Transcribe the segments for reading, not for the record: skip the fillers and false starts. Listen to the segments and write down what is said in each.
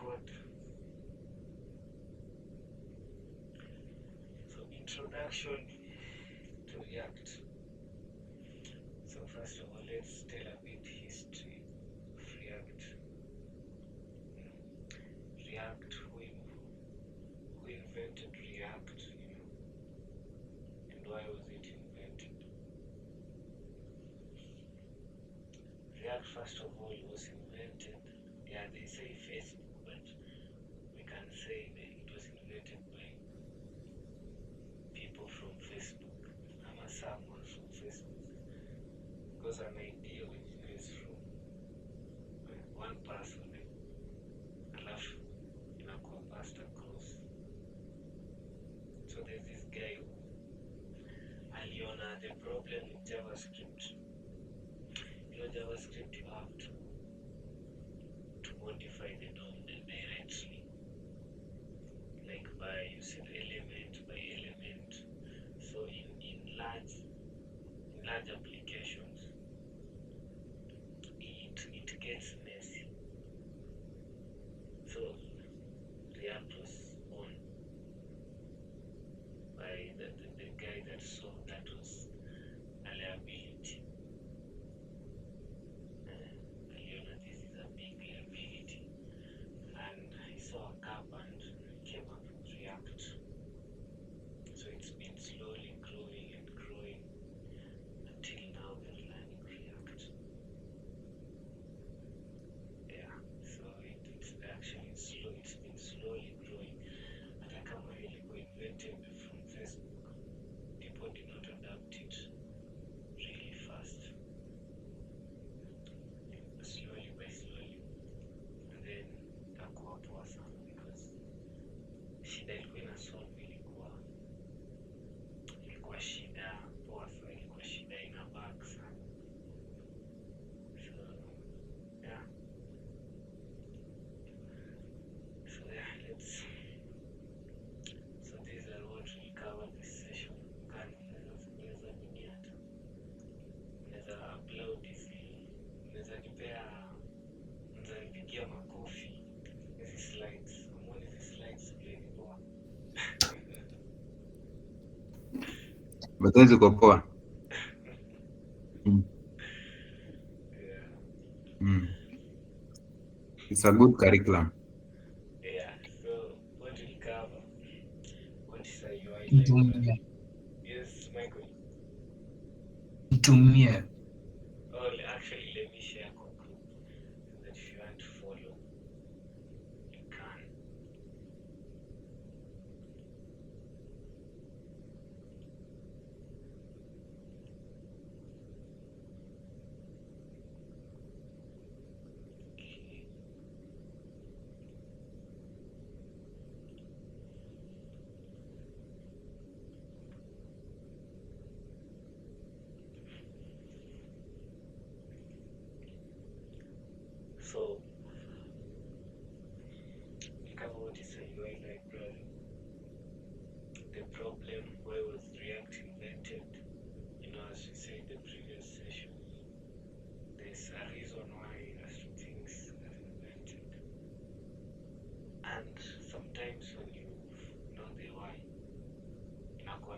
code. So introduction to React. So first of all, let's tell a bit history of React. React, who invented React, and why was it invented? React, first of all, was invented, they say Facebook, but we can say that it was invented by people from Facebook. Someone from Facebook. Because an idea originates from one person, alafu inakuwa passed across. So there's this guy who aliona the problem with JavaScript. JavaScript, you have to modify the DOM directly, like by using element by element. So in large applications, it gets messy. So React was born by the guy that saw that was a liability. This is a big liability, and he saw a gap and came up with React. So it's been slowly growing and growing until now we're learning React. So it's actually slow. It's been slowly growing. And I can't really go invented from Facebook. People did not adapt it really fast. Slowly by slowly. And then itakuwa poa sana because shida ilikuwa inasolve ilikuwa shida poa sana, ilikuwa shida ina bug sana. So these are what we cover this session. Unaweza upload hizi, unaweza nipigia makofi hizi slides. Amoni hizi slides vile poa. But ziko poa. It's a good curriculum. So what we cover? What is a UI library? Yes, Michael. Actually, let me share a group so that if you want to follow, you can. Okay. So, we cover what is a UI library. The problem, why was React invented? As we said in the previous session, there's a reason why things are invented. And sometimes when you know the why,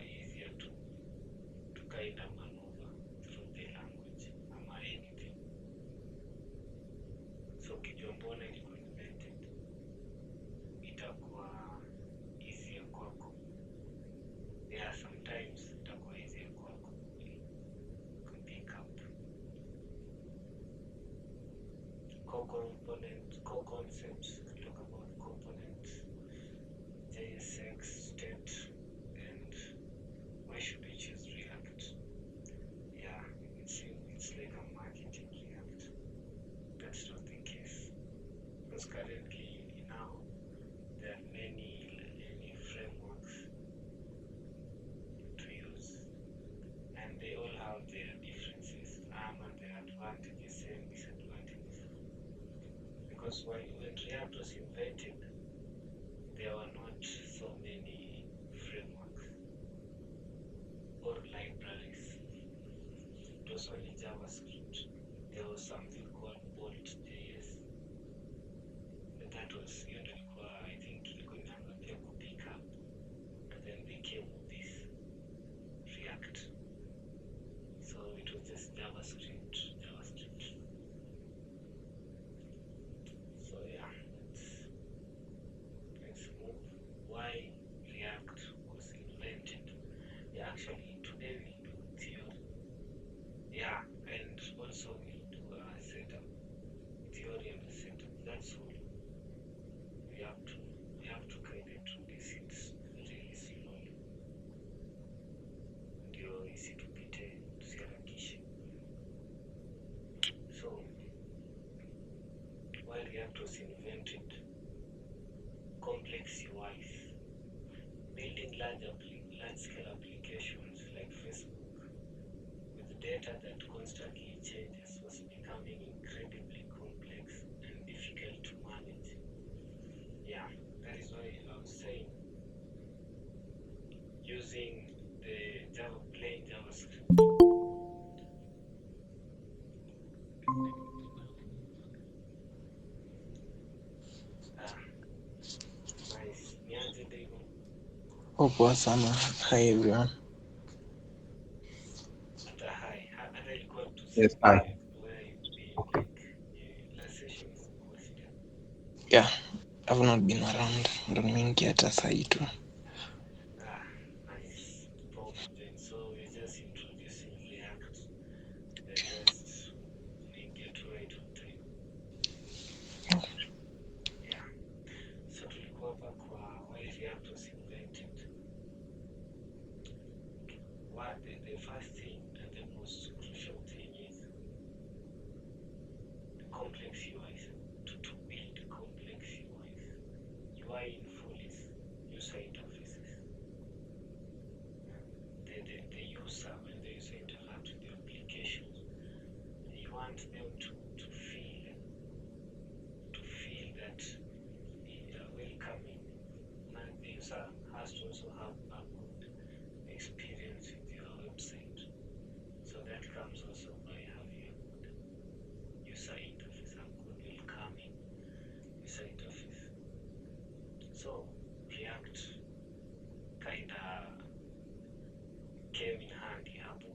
it's easier to kind of maneuver through the language or anything. So ukijua mbona ilikuwa invented, itakuwa easier kwako. Sometimes itakuwa easier kwako to pick up. Core concepts, talk about components, JSX, state, and why should we choose React? It's like a marketing React. That's not the case. Because currently now there are many frameworks to use, and they all have their differences and their advantages and disadvantages. Because when React was invented, there were not so many frameworks or libraries. It was only JavaScript. There was something called Bolt.js. That was JavaScript. So yeah, let's move. Why React was invented. Yeah, actually today we'll do theory. Yeah, and also we'll do a setup, theory and a setup. That's all. We have to we have to kind of do this it really slowly. Ndio isitupite tusiharakishe. So why React was invented? Complex UIs, building large-scale applications like Facebook with data that constantly changes was becoming incredibly complex and difficult to manage. Yeah, that is why I was saying using the plain JavaScript. Ah, nice. Nianze Dave. Poa sana. Hi everyone. Hata ilikuwa Yes, hi. tusikie where you've been like last session zimekuwa shida. Yeah, I've not been around. Ndo nimeingia hata sahi tu. Ah, nice. Poa join. So we're just introducing React. The rest we get right on time. Yeah. So tulikuwa hapa kwa why React was invented. What the first thing and the most crucial thing is the complex UIs. To build complex UIs. UI in full is user interfaces. The user, when the user interacts with the applications, you want them to feel that they are welcoming. And the user has to also have a good experience with your website. So that comes also by having a good user interface, a good welcoming user interface. So React kinda came in handy hapo.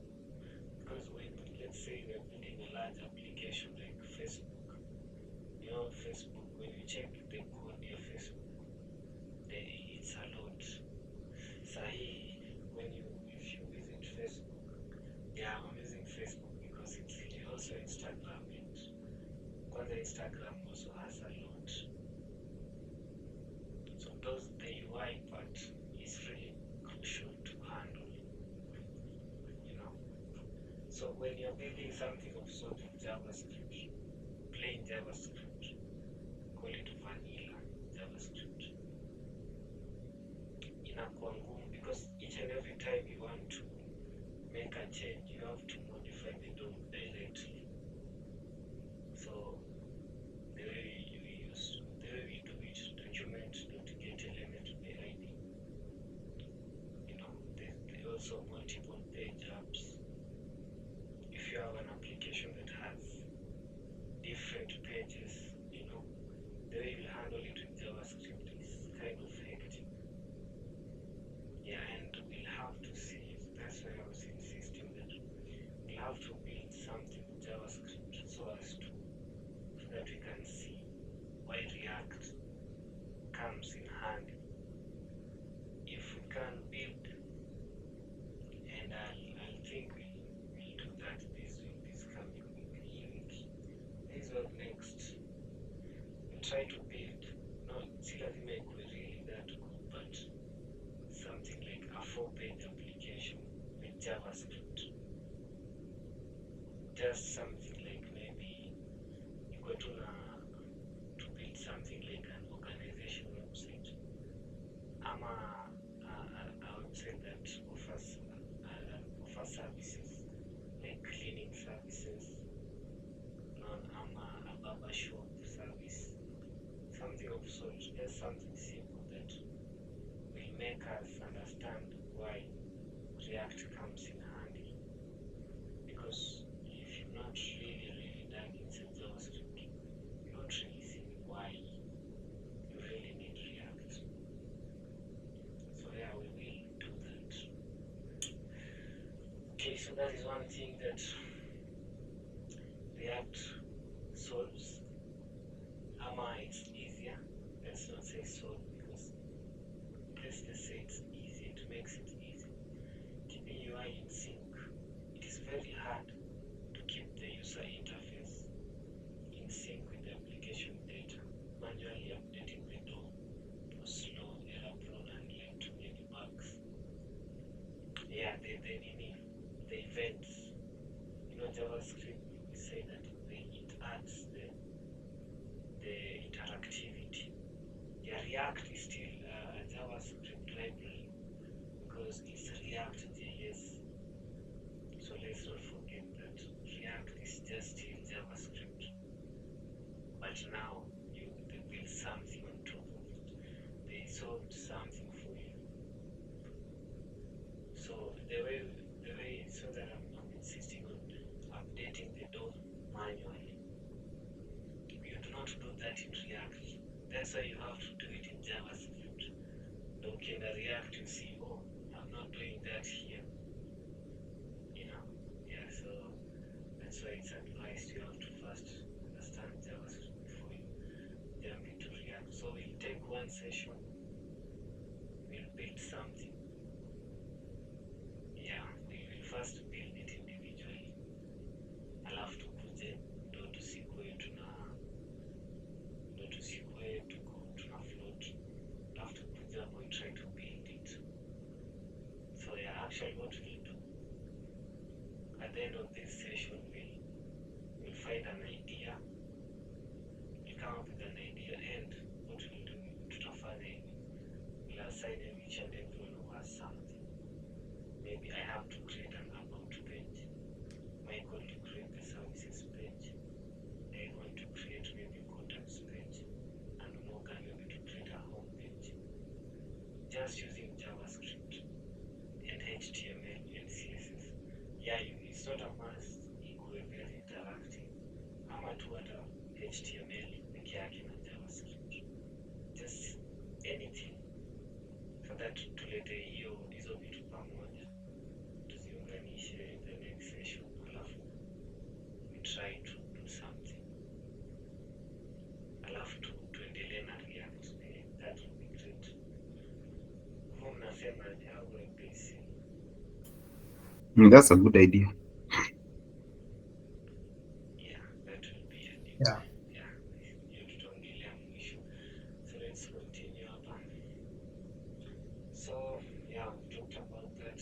Because when, let's say we're building a large application like Facebook, you know, Facebook, when you check the code of Facebook, it's a lot. Sahi, if you visit Facebook, yeah, I'm using Facebook because it's also Instagram, and because Instagram also has a lot. So the UI part is really crucial to handle, you know. So when you're building something of sort of JavaScript, plain JavaScript, call it vanilla JavaScript, inakuwa ngumu because each and every time you want to make a change, you have to modify the DOM directly. So the way we do it, document.getElementBID. You know, there also multiple page apps. If you have an application that has different pages, you know, the way you handle it with JavaScript is kind of hectic. Yeah, and we'll have to see it. That's why I was insisting that we'll have to build something with JavaScript so that we can see why React comes in handy. If we can build, and I'll think we'll do that this coming week. This week next, we'll try to build, not lazima ikuwe really that good, but something like a 4-page application with JavaScript. Just something like maybe you go to build something like an organization website. I'm a website that offers services like cleaning services. I'm a barber shop service. Something of sort, just something simple that will make us understand why React comes in handy. Because if you've not really done it in JavaScript, you don't really see why you really need React. So yeah, we will do that. Okay, so that is one thing that solves. It's easier. Let's not say solve, because let's just say it's easy. It makes it easy. Keeping UI in sync. It is very hard to keep the user interface in sync with the application data. Manually updating the DOM was slow, error-prone, and led to many bugs. The events. JavaScript, we say that it adds the interactivity. React is still a JavaScript library because it's React.js. So let's not forget that React is just still JavaScript. But now they build something on top of it. They solved something for you. So the way so that I'm insisting on updating the DOM manually. You do not do that in React. That's why you have to do it in JavaScript. Okay, in the React you see, I'm not doing that here. So that's why it's advised you have to first understand JavaScript before you jump into React. So we'll take one session, we'll build something. We will first build it individually. Alafu tukuje ndo tusikue tuna float. Alafu tukuje hapo we try to build it. So actually what we'll do at the end of this session, we'll find an idea. We'll come up with an idea, and what we'll do, we'll assign each and everyone who has something. Maybe I have to create an about page. Michael to create the services page. I want to create maybe contacts page, and Morgan maybe to create a home page. Just using JavaScript and HTML and CSS. It's not a must ikuwe very interactive. Ama tu hata HTML peke yake na JavaScript. Just anything so that tulete hizo vitu pamoja, tuziunganishe in the next session, alafu we try to do something, alafu tuendelee na React. That would be great. Kwa mnasema au MPC. That's a good idea. That will be it. Yeah. Tutaongelea mwisho. So let's continue hapa. So we talked about that.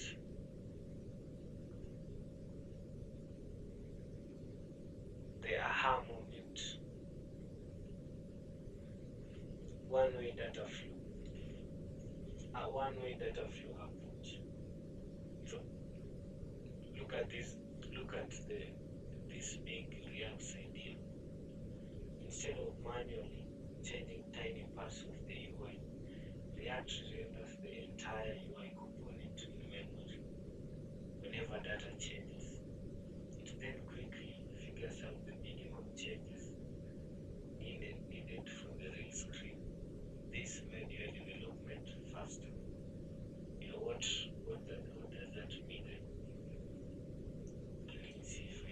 The aha moment. One-way data flow. A one-way data flow approach. So look at this big React idea. Instead of manually changing tiny parts of the UI, React renders the entire UI component in memory. Whenever data changes, it then quickly figures out the minimum changes needed from the real screen. This made your development faster. What does that mean? Let me see if I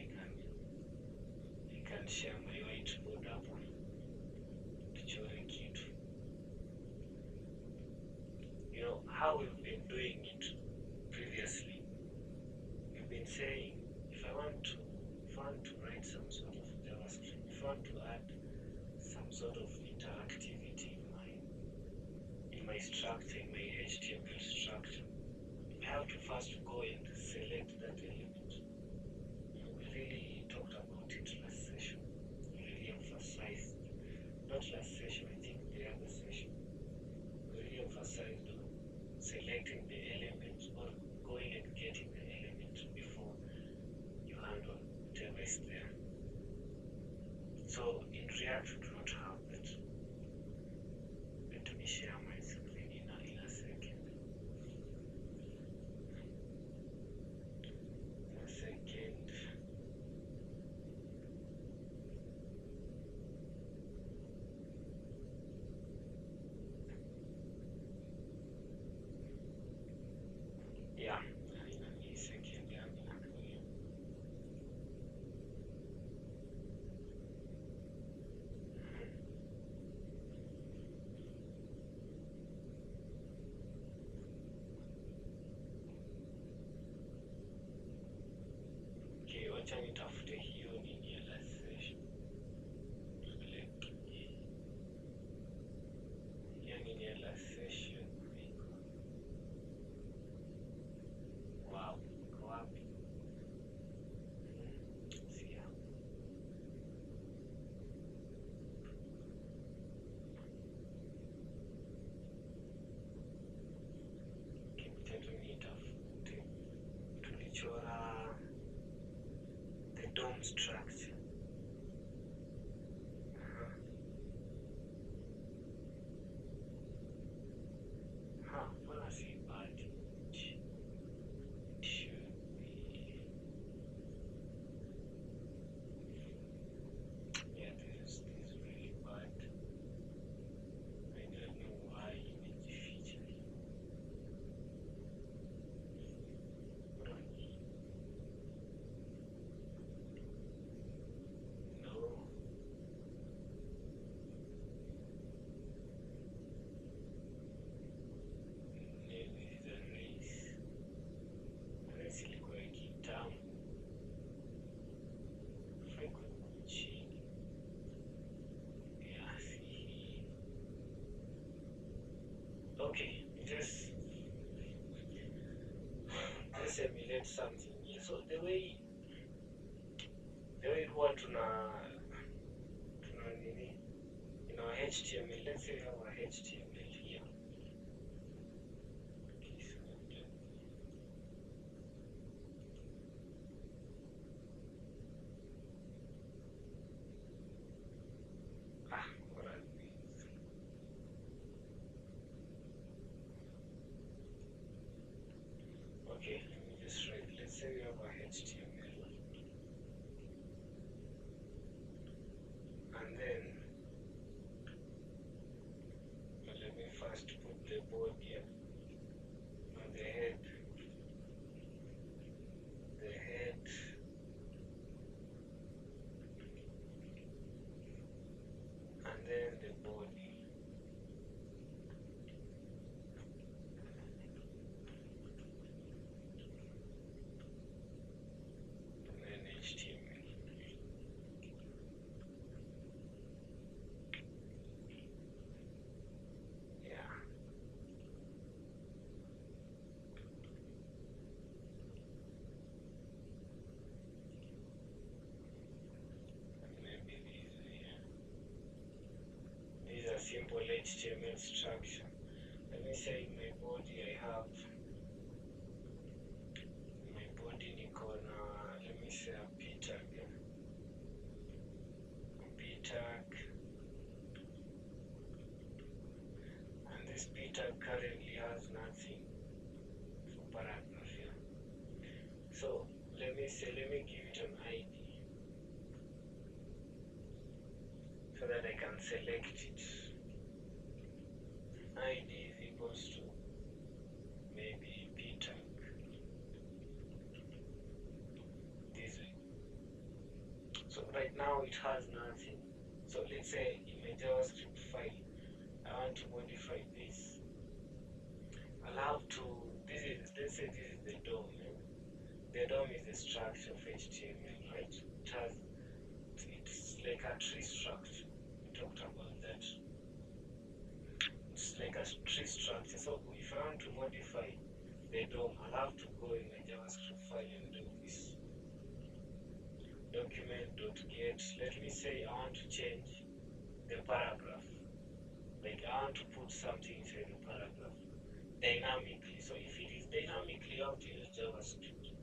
can share my whiteboard hapa tuchore kitu. How we've been doing it previously. We've been saying if I want to write some sort of JavaScript, if I want to add some sort of interactivity in my structure, in my HTML structure, I have to first go and select that element. We really talked about it last session. We really emphasized, not last session, I think the other session. We really emphasized on selecting the element or going and getting the element before you handle whatever is there. So in React, we do not have that. Let me share my screen in a second. structure. Wanna see bad. It should be. Yeah, this is really bad. I don't know why image feature. No. Maybe the race. Race ilikuwa kitambo. Frequent chini. Yeah, see. Okay, just emulate something here. So the way huwa tuna nini in our HTML, let's say we have our HTML here. Okay, so what are these? Okay, let me just write. Let's say we have our HTML, and then let me first put the body on the head, and then the body. And then HTML. Yeah. Maybe these are simple HTML structure. Let me say in my body I have let me say a p tag. And this p tag currently has nothing for paragraph here. So let me give it an ID so that I can select it. ID is equals to maybe p tag. This way. So right now it has nothing. So let's say in my JavaScript file I want to modify this. I'll have to, let's say this is the DOM. The DOM is the structure of HTML, right? It's like a tree structure. We talked about that. It's like a tree structure. So if I want to modify the DOM, I'll have to go in my JavaScript file and do this. Document.get. Let me say I want to change the paragraph. Like I want to put something inside the paragraph dynamically. So if it is dynamically out in the JavaScript,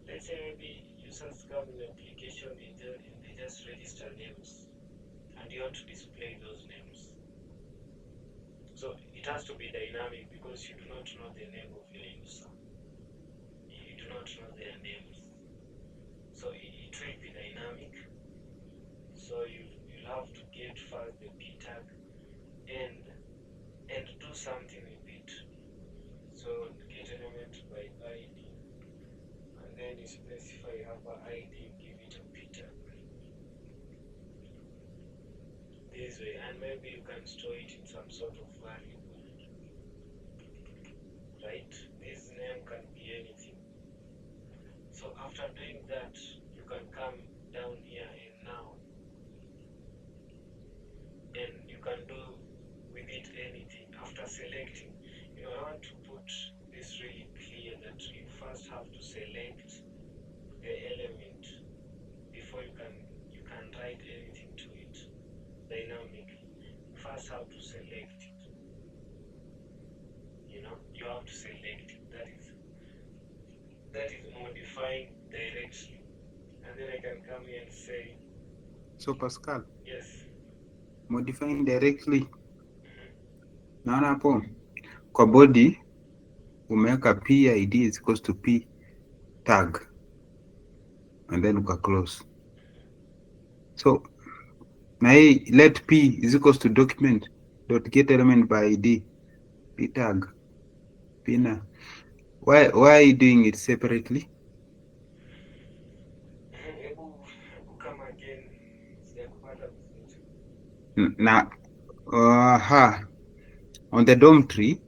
let's say maybe users come in the application and they just register names and you want to display those names. So it has to be dynamic because you do not know the name of your user. You do not know their names. So it will be dynamic. So you'll have to get first the p tag and do something with it. So get element by ID, and then you specify upper ID, give it a p tag. This way, and maybe you can store it in some sort of variable, right? This name can be anything. So after doing that, you can come down here and now, and you can do with it anything. After selecting, I want to put this really clear that you first have to select the element before you can write anything to it dynamically. You first have to select it. You have to select it. That is modifying directly. and then I can come here and say, So Pascal, yes. modifying directly. Mhm. Naona hapo kwa body umeweka PID is equals to P tag and then uka close. So na hii let P is equals to document dot get element by ID P tag pina. Why are you doing it separately? Hebu come again, sijakupata vizuri. Na on the DOM tree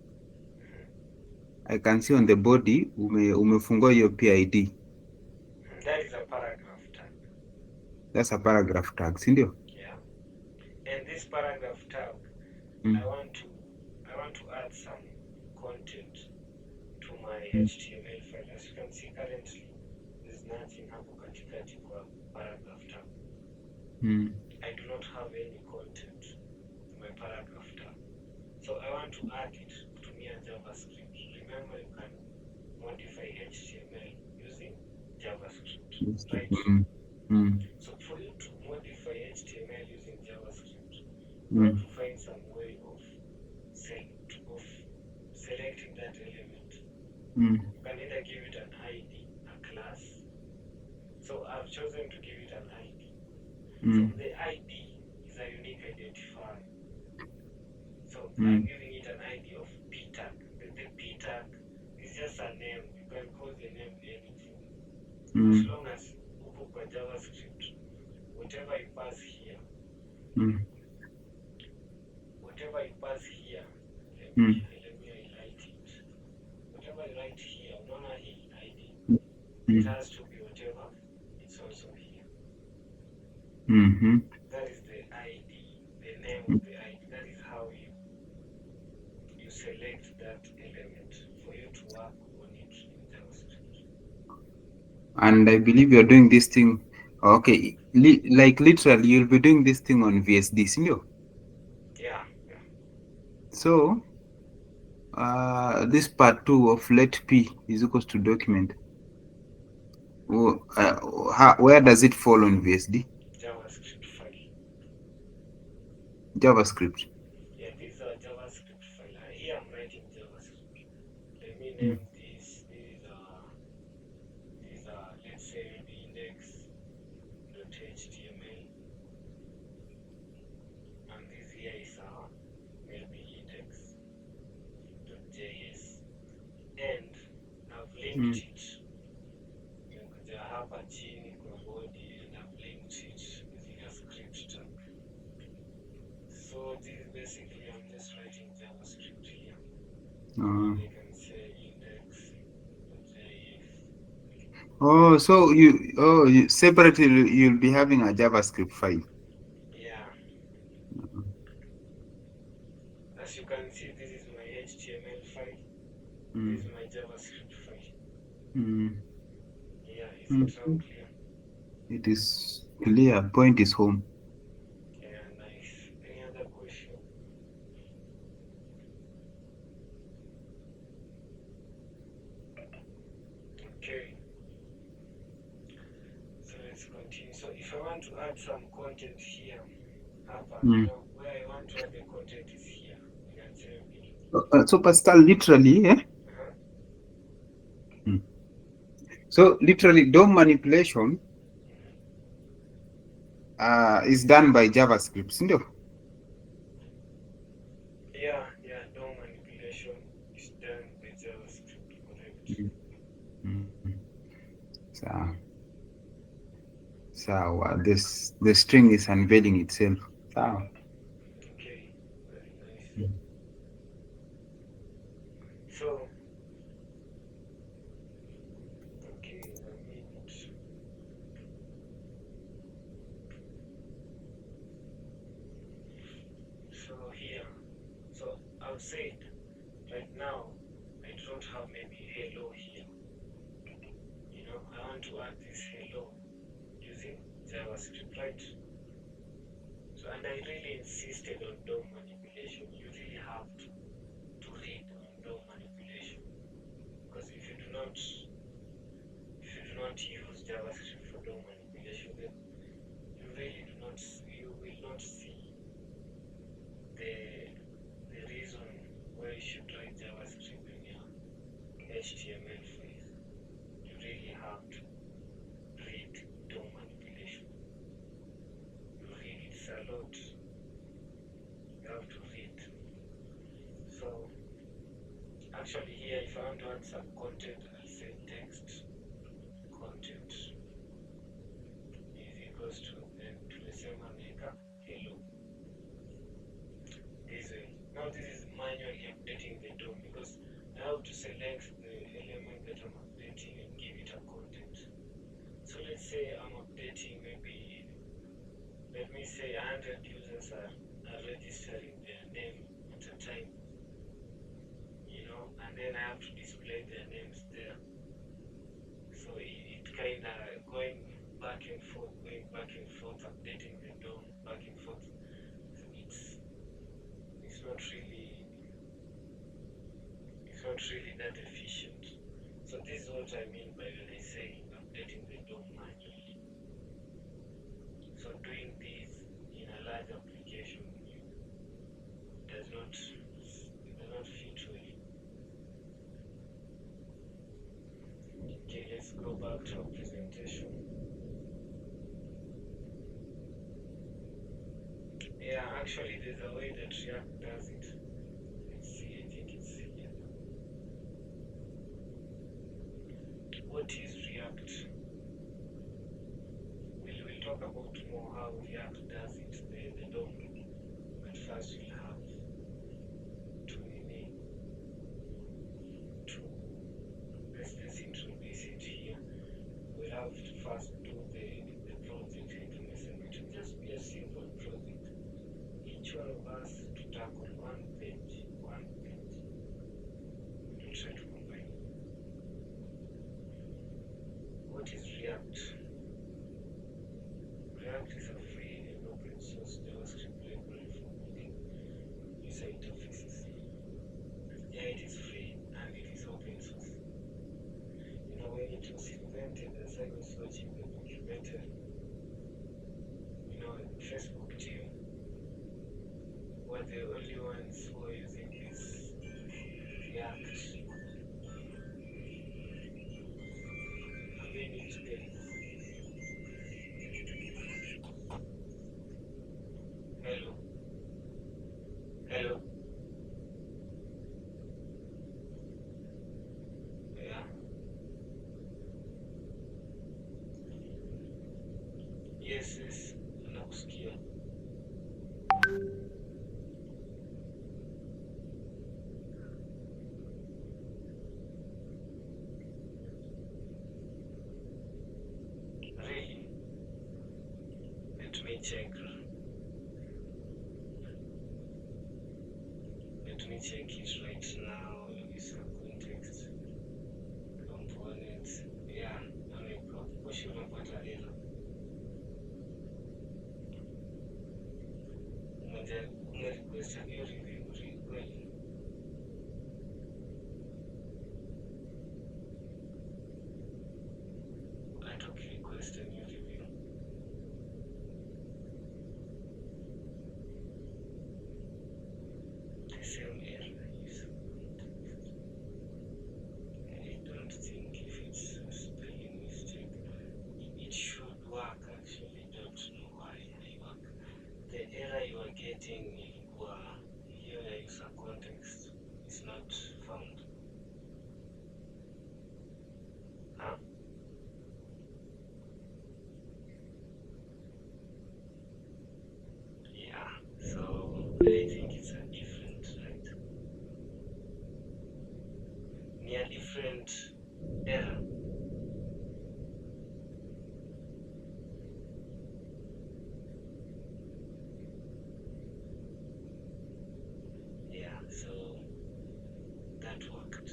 I can see on the body umefungua hiyo PID. That is a paragraph tag. That's a paragraph tag, si ndio? Yeah. And this paragraph tag, I want to add some content to my HTML file. As you can see currently, there's nothing hapo katikati kwa paragraph tag. I do not have any content to my paragraph tag. So I want to add it kutumia JavaScript. Remember, you can modify HTML using JavaScript, right? So for you to modify HTML using JavaScript, you have to find some way of selecting that element. You can either give it an ID, a class. So I've chosen to give it an ID. So the ID is a unique identifier. So I'm giving it an ID of P tag. The P tag is just a name. You can call the name anything. As long as uko kwa JavaScript, whatever you pass here, whatever you pass here, let me highlight it. Whatever you write here, unaona hii ID, it has to be whatever it's also here. That is the ID, the name of the ID. That is how you select that element for you to work on it in JavaScript. And I believe you're doing this thing. Okay, like literally, you'll be doing this thing on VSD, senior. Yeah. So, this part 2 of let P is equals to document. Where does it fall on VSD? JavaScript file. JavaScript. Yeah, this is a JavaScript file. Here I'm writing JavaScript. Let me name this. These are let's say maybe index.html, and this here is maybe index.js, and I've linked it. Nimekuja hapa chini kwa body and I've linked it using a script tag. So this is basically I'm just writing JavaScript here. And I can say index.js. So you separately you'll be having a JavaScript file. Yeah. As you can see, this is my HTML file. This is my JavaScript file. Yeah, is it now clear? It is clear. Point is home. Yeah, nice. Any other question? Okay. So let's continue. So if I want to add some content here, where I want to add the content is here. You can say So Pascal, literally, So literally, DOM manipulation is done by JavaScript, isn't it? Yeah, DOM manipulation is done by JavaScript, correct? So the string is unveiling itself. Okay, very nice. So, okay, a minute. So here, so I've said right now I don't have maybe hello here. I want to add this hello using JavaScript, right? So, and I really insisted on DOM manipulation. You really have to read on DOM manipulation, because if you do not use JavaScript for DOM manipulation, manipulation, then you will not see the reason why you should write JavaScript in your HTML phase. You really have to read DOM manipulation. You read, it's a lot. You have to read. So actually here, if I want to add some content, I'll say text content is equals to, then tumesema neka hello. This way. Now this is manually updating the DOM because I have to select the element that I'm updating and give it a content. So let's say I'm updating, maybe, let me say 100 users are registering their name at a time, and then I have to display their names there. So it kind of going back and forth, updating the DOM back and forth. So it's not really that efficient. So this is what I mean by when I say updating the DOM manually. So doing this in a large application does not fit well. Okay, let's go back to our presentation. Yeah, actually there's a way that React does it. Let's see, I think it's here. What is React? We'll talk about more how React does it, the DOM. But first we'll have let's introduce it here. We'll have to first do the project. It will just be a simple project. Each one of us to tackle one page. We'll try to combine. What is React? React is a free and open source JavaScript library for building user interfaces. Yeah, it is free and it is open source. When it was invented, as I was watching the documentary, Facebook team were the only ones who were using this React. Today. Hello. Yeah. Yes, nakusikia. Really? Let me check. Let me check it right now. User context components. Yeah, for sure unapata error. Request a new review kweli. I took request a new review. The same error is. I don't think if it's a spelling mistake, it should work actually. Don't know why I work. The error you are getting here user context is not found. Huh? Yeah, so I think it's a different, right? Near different error. Yeah, so that worked.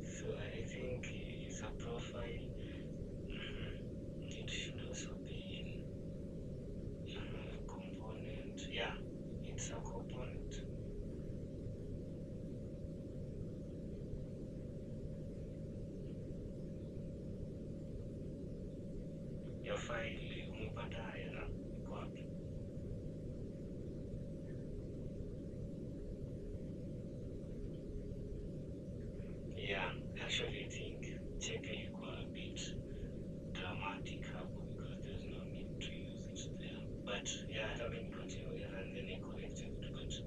So I think it's a profile. It should also be in component. Yeah, it's a component. file umepata error iko wapi? Yeah, actually I think check ilikuwa a bit dramatic hapo because there's no need to use it there. But yeah, hata mimi got your error and then I corrected it, but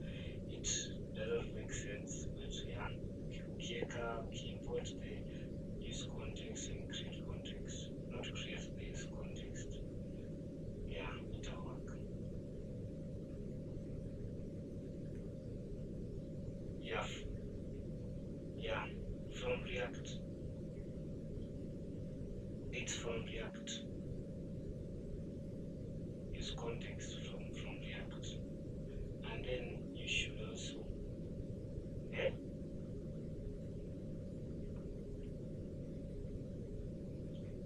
it doesn't make sense. But yeah, ukiimport the use context and create context, not create the use context. Yeah, it'll work. Yeah, yeah, from React. It's from React. Use context from React. And then you should also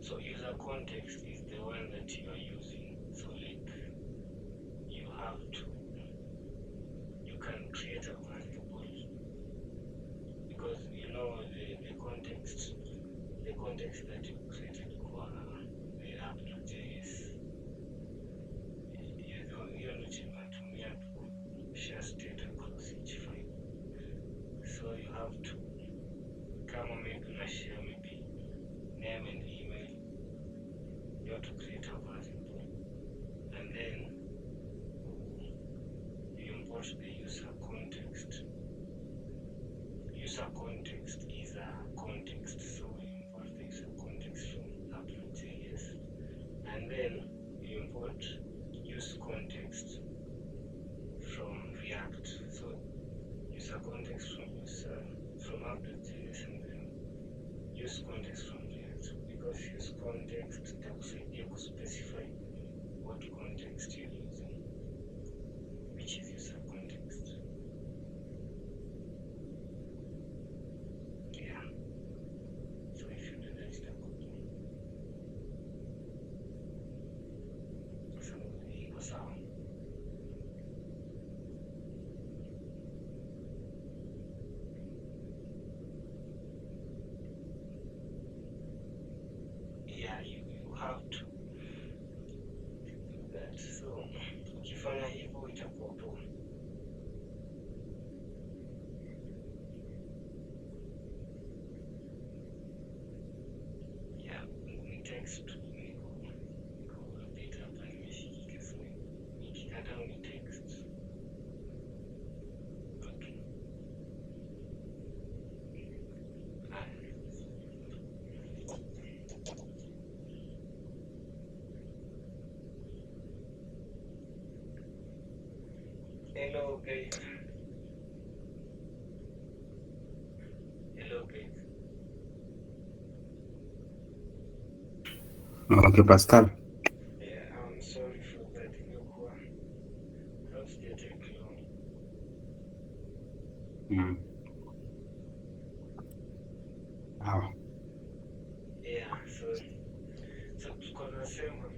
so user context is the one that you are using. So like you can create a variable because you know the context that you created for the app.js hiyo ndio tunatumia share state across each file. So you have to kama maybe una share maybe name and email, you have to create a variable and then you import the user context. User context is a context, so you import the user context from app.js and then you import use context from React. So user context from app.js and then use context from React, because use context itakusaidia kuspecify what context you're using, which is user context. Yeah. So if you do that, so iko sawa. Yeah, you have to do that. So ukifanya hivyo itakuwa poa. Yeah, ni text niko a bit hapa nimeshikika, so nikikata ni text. Okay. Hello guys. Hello guys. Okay, Pascal. Yeah, I'm sorry for that. Ilikuwa hausijatake long. Sawa. Yeah, so tuko nasema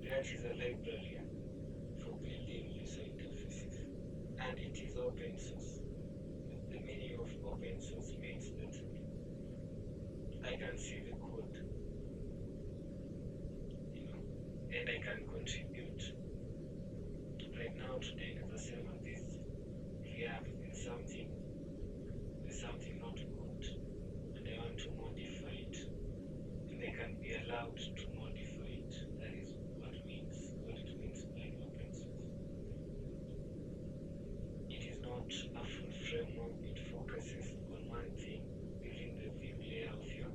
React is a library for building user interfaces and it is open source. The meaning of open source means that I can see the code, and I can contribute. Right now today nasema this React is something not good and I want to modify it, and I can be allowed to modify it. That is what it means by open source. It is not a full framework. It focuses on one thing, building the view layer of your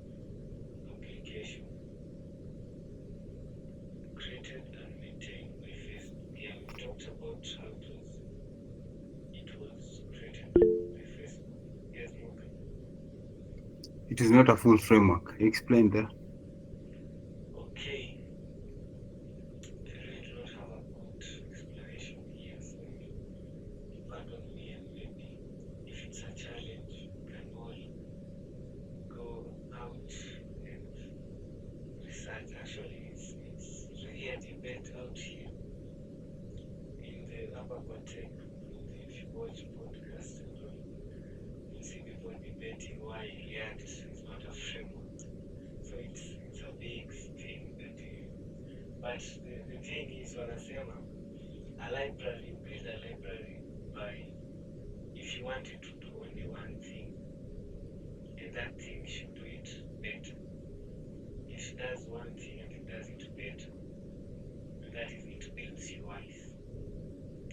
application, created and maintained by Facebook. Yeah, we talked about how it was created by Facebook. Yes, Morgan. It is not a full framework. Explain that. Okay. I really do not have a good explanation here, so pardon me, and maybe if it's a challenge, we can all go out and research. Actually, it's really a debate out here in the upper Tech group. If you watch podcasts and all, you see people debating why React is not a framework. So it's a big thing that But the thing is, wanasema a library, you build a library by, if you want it to do only one thing, and that thing should do it better. If it does one thing and it does it better, and that is, it builds UIs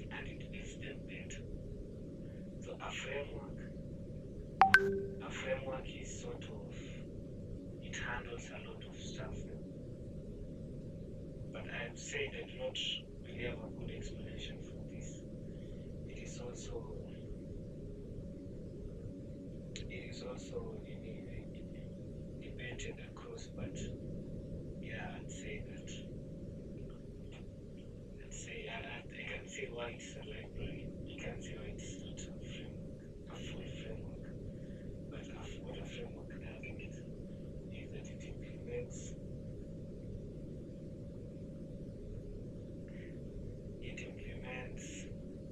and it builds them better. So a framework is sort of, it handles a lot of stuff. But I would say that do not really have a good explanation for this. It is also debated across, but yeah, I'd say I can say why it's a library. You can say why it's not a framework, a full framework. But what a framework does is that it implements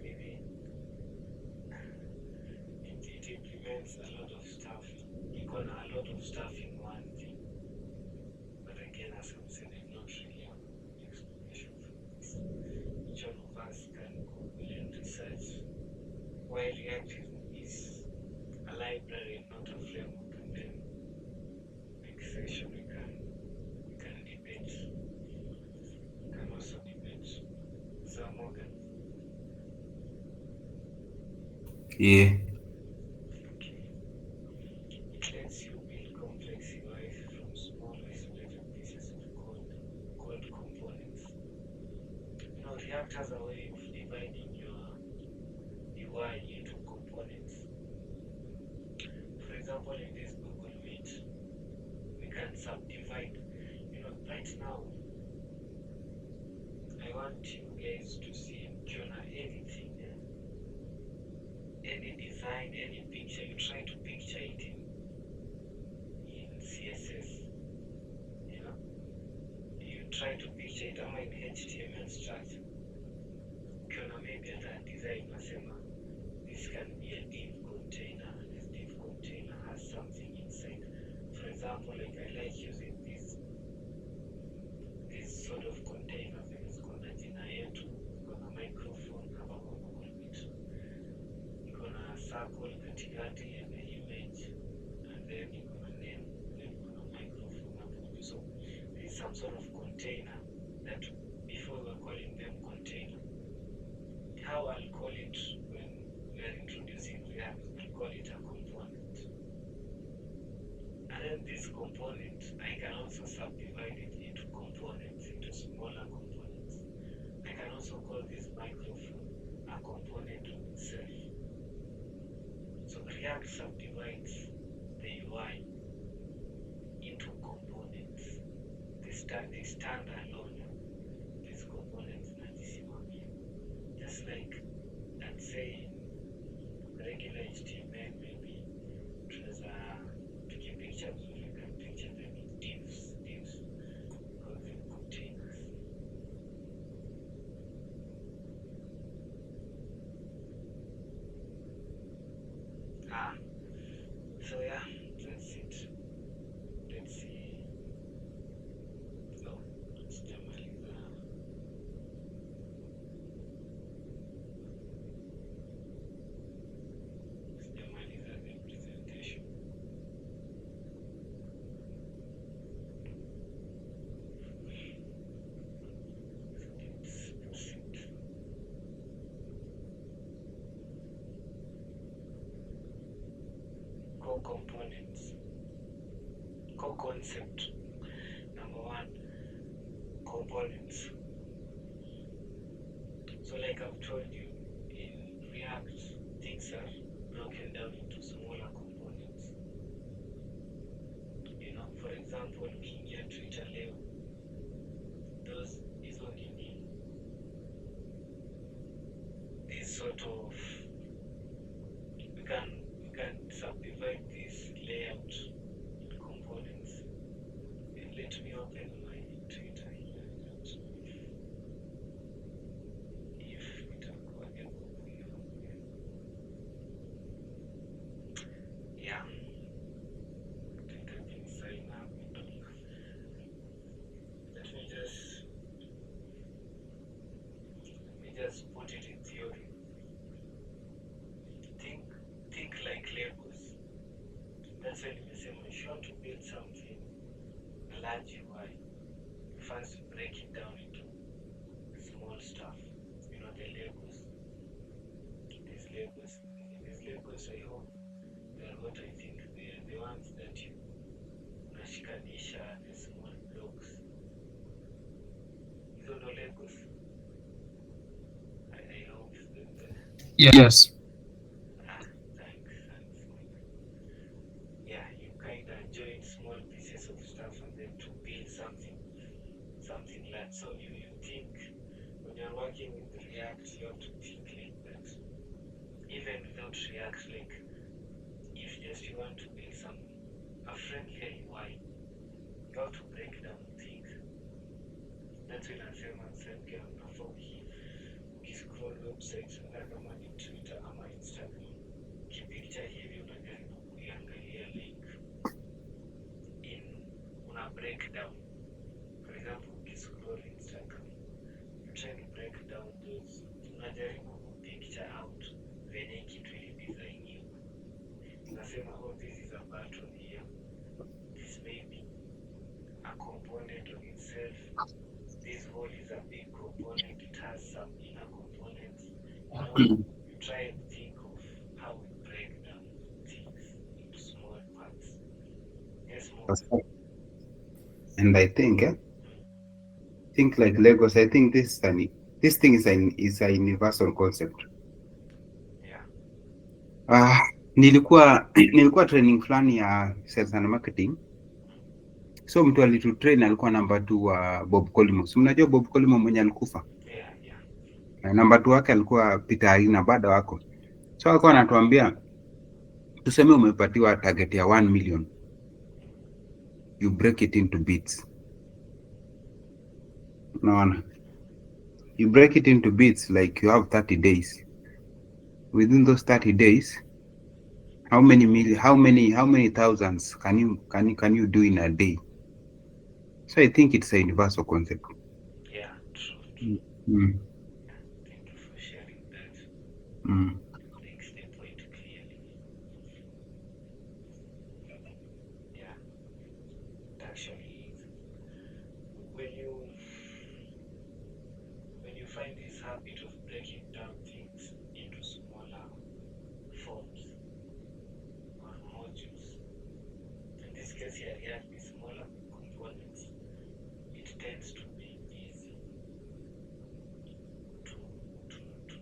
maybe it implements a lot of stuff. You got a lot of stuff in one thing. But again, as I'm saying, I not really have an explanation for this. Each one of us can Google and research why React is a library and not a framework, and then next session we can debate. We can also debate. So Morgan. Yeah. Okay. It lets you build complex UIs from small isolated pieces of code called components. You know, React has a way of dividing your UI into components. For example, in this Google Meet, we can subdivide. You know, right now, I want you guys to see anything, any design, any picture. You try to picture it in CSS. You know, you try to picture it in HTML structure. Maybe at a design, this can be a div container. This div container has something inside. For example, like I like using this sort of container. It's called a generator. It's got a microphone. You're gonna circle katikati and the image, and then you're gonna name, then you're gonna microphone. So there's some sort of container that before we were calling them container. How I'll call it when we are introducing React, we'll call it a component. And then this component, I can also subdivide it into components, into smaller components. I can also call this microphone a component of itself. So React subdivides the UI into components. They stand alone. These components just like, let's say, regular HTML, maybe to keep pictures, you can picture them in divs, call them containers. So yeah, that's it. Let's see. So let's demolize the presentation. Let's proceed. Core components. Core concept. Number one, components. So like I've told you, in React, things are broken down into smaller components. You know, for example, ukiingia Twitter leo, those hizo nini, this sort of, we can subdivide this layout in components. And let me open my Twitter here. If itakuwa able kuiona. Yeah. I think I can sign up. Let me just just put it in theory. Think think like Legos. That's when you say if you want to build something, a large UI, you first break it down into small stuff. The Legos. These Legos, I hope they are what I think they are. The ones that you unashikanisha the small blocks. Hizo ndo Legos. I hope Yes. thanks. Yeah, you kind of join small pieces of stuff and then to build something large. So you think when you're working with React, you have to think like that. Even without React, like if just you want to build a friendlier UI, you have to break down things. That's when I say myself unafaa ukiscroll websites hata kama ni Twitter ama Instagram, kipicture hivi unajaribu kuiangalia like in una breakdown. For example, ukiscroll Instagram, you try to break down those, unajaribu kupicture out venye kitu ilidesigniwa. Unasema this is a button here, this may be a component of itself, this whole is a big component, it has some inner components. You try and think of how we break down things into small parts. Yes, more. And I think like Legos. I think this thing is a universal concept. Yeah. Nilikuwa training fulani ya sales and marketing. So mtu alitutrain alikuwa namba 2 wa Bob Collymore. Mnajua Bob Collymore mwenye alikufa? Yeah. Namba 2 wake alikuwa Peter Arina, bado wako. So alikuwa anatuambia tuseme umepatiwa target ya 1 million. You break it into bits. Unaona? You break it into bits like you have 30 days. Within those 30 days, how many thousands can you do in a day? So I think it's a universal concept. Yeah, true. Mm. Yeah, thank you for sharing that. Makes the point clearly. Yeah, it actually is. When you find this habit of breaking down things into smaller forms or modules, in this case here, React is smaller components, it tends to be easy to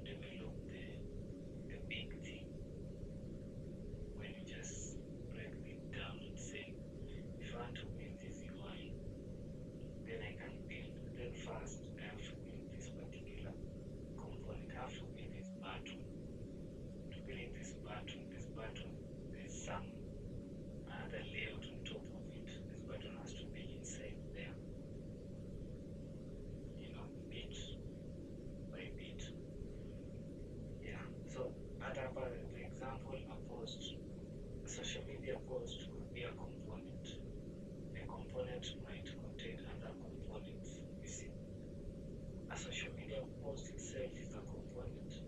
develop the big thing when you just break it down and say, if I want to build this UI, then I can build. Then first, I have to build this particular component. I have to build this button. To build this button, there's some another layout on top of it. This button has to be inside there. Bit by bit. Yeah. So at the example, a social media post could be a component. A component might contain other components. You see, a social media post itself is a component,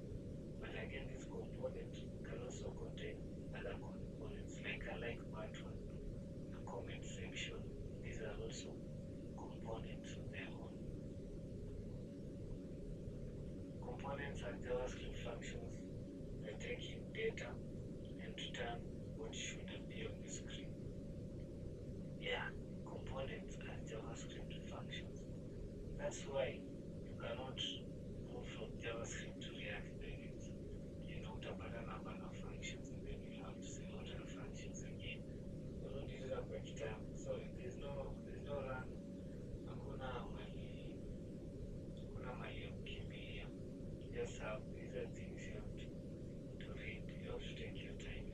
but again, this component can also contain other components like a like button, a comment section. These are also components of their own. Components are JavaScript functions that take in data and return what should appear on the screen. Yeah, components are JavaScript functions. That's why you cannot move from JavaScript to React direct. Utapata number of functions and then you have to say what are functions again. These are by time. So there's no run. Hakuna mali ya kukimbia. Just have these are things you have to read. You have to take your time.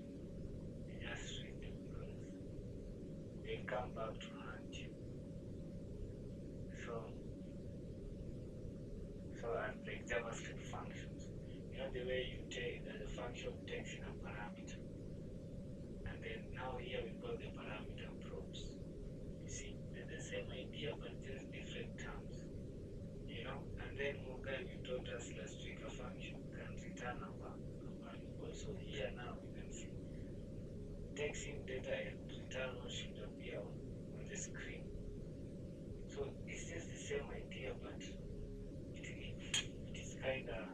You just read them because they'll come back to haunt you. So like JavaScript functions, the way you take that the function takes in a parameter, and then now here we've got the parameter props. You see, they're the same idea but just different terms, and then Muga, you taught us last week a function can return number. Also here now you can see takes in data and return what should appear on the screen. So it's just the same idea, but it is kind of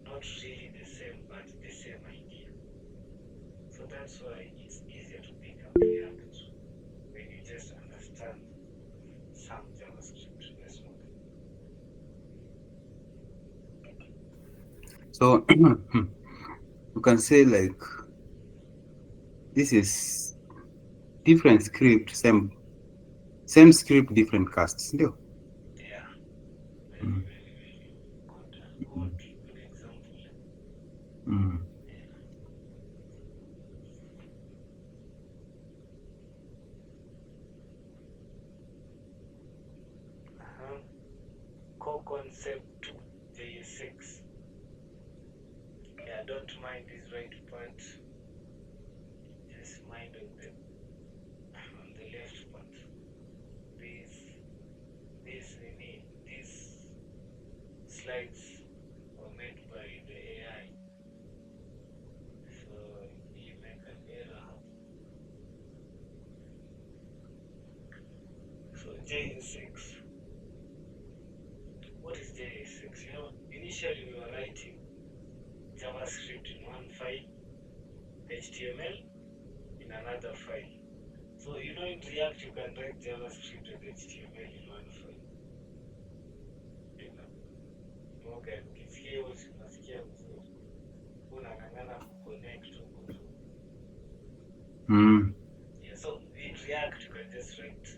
not really the same, but the same idea. So that's why it's easier to pick up React when you just understand some JavaScript. That's what. So you can say like this is different script, same script, different casts. Yeah, very, very, very good example. Mm. Yeah. Core concept 2, JS6. Yeah, don't mind this right part. Just mind on the left part. These slides were made by the AI. So you make an error. So JS6. What is JS6? Initially we were writing JavaScript in one file, HTML in another file. So in React you can write JavaScript and HTML in one file. Okay, ukisikia unasikia vizuri. Unang'ang'ana kuconnect huko tu. Yeah, so in React you can just write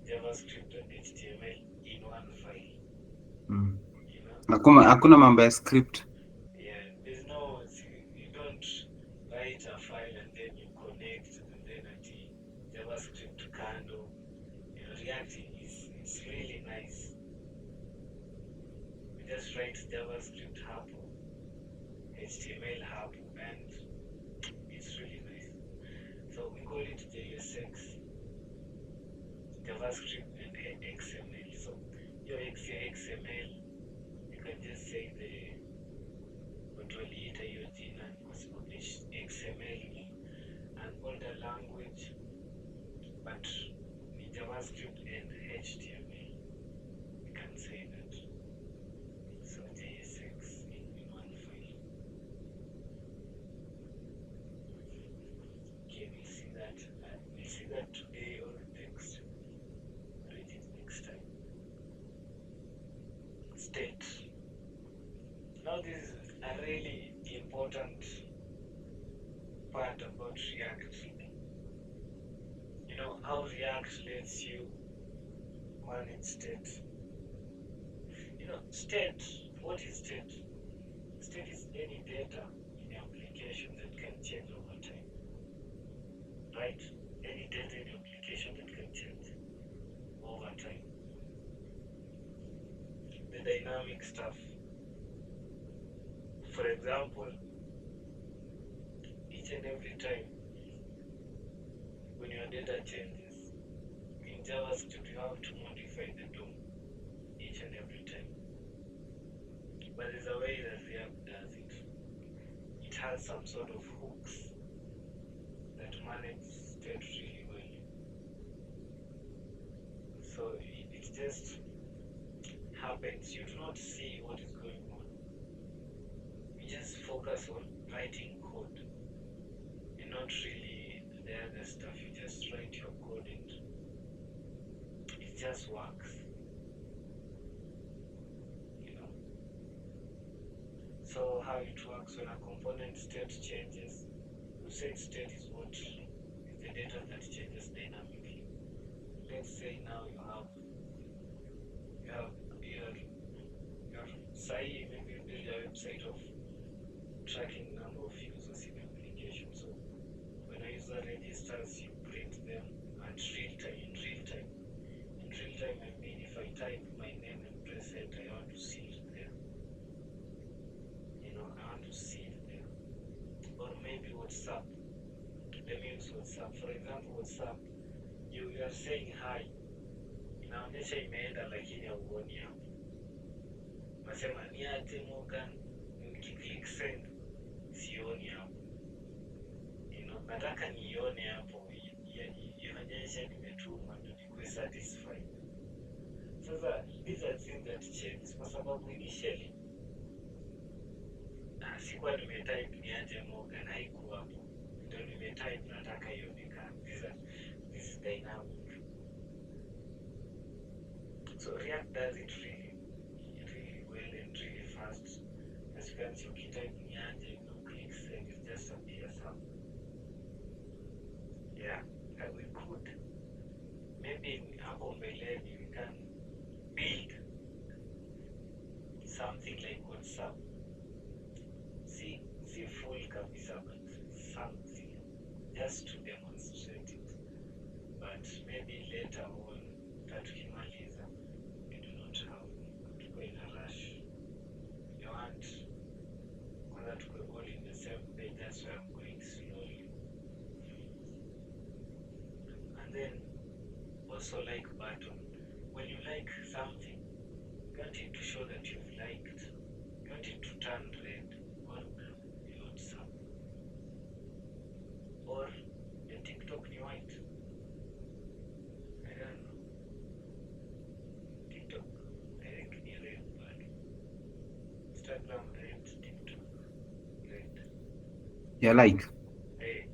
JavaScript and HTML in one file. Hakuna mambo ya script. Yeah, there's no, you don't write a file and then you connect and then JavaScript candle. React is really nice. You just write JavaScript hapo, HTML hapo, and it's really nice. So we call it JS6, JavaScript and XML. So your XML, you can just say the waliita hiyo jina kwa sababu XML ni an older language, but ni JavaScript and HTML. We can say that. So JS6 in one file. Okay, we'll see that. We'll see that today or next. Read it next time. State. Now this is a really important part about React. How React lets you manage state. State, what is state? State is any data in your application that can change over time. Right? Any data in your application that can change over time. The dynamic stuff. For example, each and every time when your data changes, in JavaScript you have to modify the DOM each and every time. But there's a way that React does it. It has some sort of hooks that manage state really well. So it just happens. You do not see what is going on. You just focus on writing code and not really the other stuff. You just write your code and it just works. So how it works when a component state changes, you say state is what is the data that changes dynamically. Let's say now you have say maybe you build a website of tracking number of users in the application. So when a user registers, you print them at real time. In real time, I mean if I type my name and press enter, I want to see it there. I want to see it there. Or maybe WhatsApp. Let me use WhatsApp. For example, WhatsApp, you are saying hi. Inaonyesha imeenda lakini hauoni hapo. nasema ni aje Morgan, nikiclick send sioni hapo, nataka nione hapo ionyeshe nimetuma ndio nikuwe satisfied. Sasa these are things that change kwa sababu initially sikuwa nimetype ni aje Morgan, haikuwa hapo, ndio nimetype nataka ionekane. This is dynamic. So React does it really well and really fast. As you can see, ukitype ni aje, click send, it just appears up. Yeah, we could maybe hapo mbeleni we can build something like WhatsApp. See full kabisa, but something just to demonstrate it. But maybe later on tatukimaliza, we do not have to go in a rush. I want kwanza tukue all in the same page, that's why I'm going slowly. And then also like button. When you like something, you want it to show that you've liked. You want it to turn red or WhatsApp. Or the TikTok ni white. I don't know. TikTok, I think ni red, but Instagram red, TikTok red. Yeah, like Hey.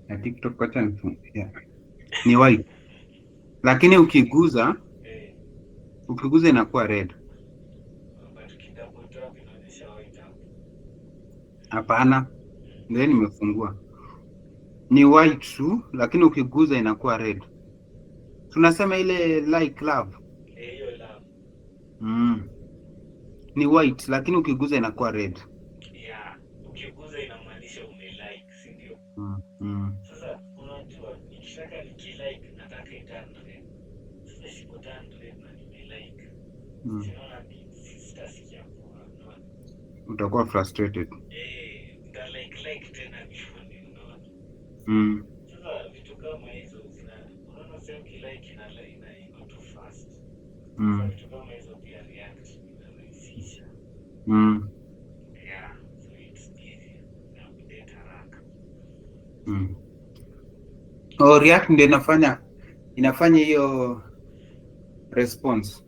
ya TikTok wacha yeah. Ni white. Lakini ukiguza inakuwa red. But kidouble tap inaonyesha white hapo. Hapana. Ndio nimefungua. Ni white tu, lakini ukiguza inakuwa red. Tunasema ile like love. Hiyo love. Ni white lakini ukiguza inakuwa red. Yeah, ukiguza inamaanisha umelike, si ndio? Sasa unajua nikitaka nikilike nataka iturn red. Sasa isipo turn red na nimelike. Sinaona sitasikia poa, unaona? Utakuwa frustrated. Nita like tena before, unaona? Sasa vitu kama hizo unaona sasa ukilike ina iko too fast. Sasa vitu kama hizo pia React inarahisisha. Yeah, so it's easy na update haraka. React ndio inafanya hiyo response.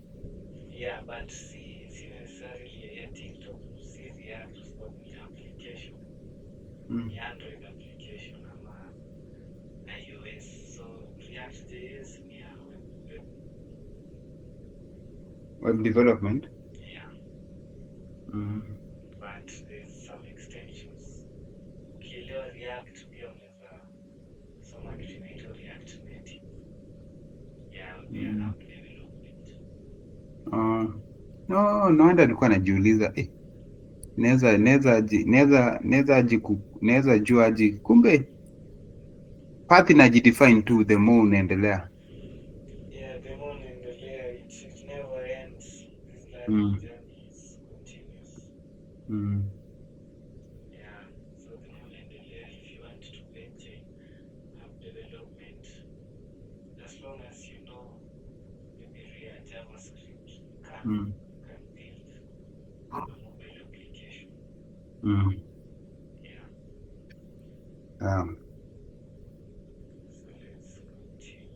Yeah, but see necessarily a TikTok, see React for the application. The Android application ama iOS. So React.js ni Web development. Yeah. But there's some extensions. Ukielewa React pia unaweza soma kitu inaitwa React Native. Yeah, they are app development. No wonder nilikuwa najiuliza naweza jua aje, kumbe path inajidefine tu the more unaendelea. Yeah, the more unaendelea, it never ends. This learning journey is continuous. Yeah, so the more unaendelea, if you want to venture in app development, as long as you know maybe JavaScript, you can build a mobile application. Yeah. So let's continue.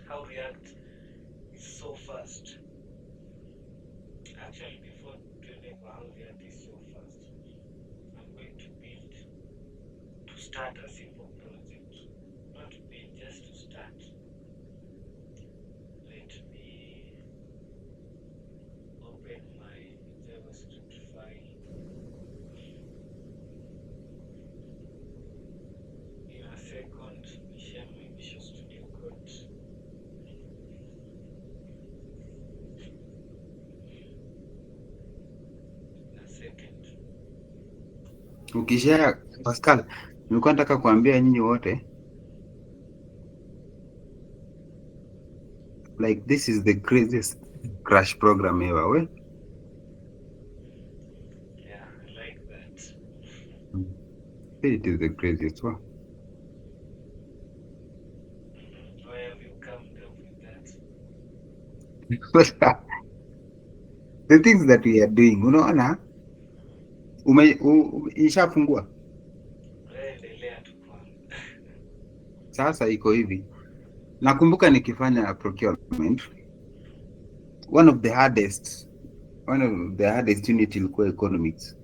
How React is so fast. Actually, before telling how React is so fast, I'm going to start a simple project. Not build, just to start. Let me open my JavaScript file. In a second, we share my Visual Studio Code. In a second. Ukishare Pascal, nilikuwa nataka kuambia nyinyi wote like this is the craziest crash program ever. We? Yeah, I like that. It is the craziest one. Why have you come up with that? The things that we are doing, unaona, ishafungua. Endelea tu kwanza. Sasa iko hivi, nakumbuka nikifanya procurement, one of the hardest unit ilikuwa economics.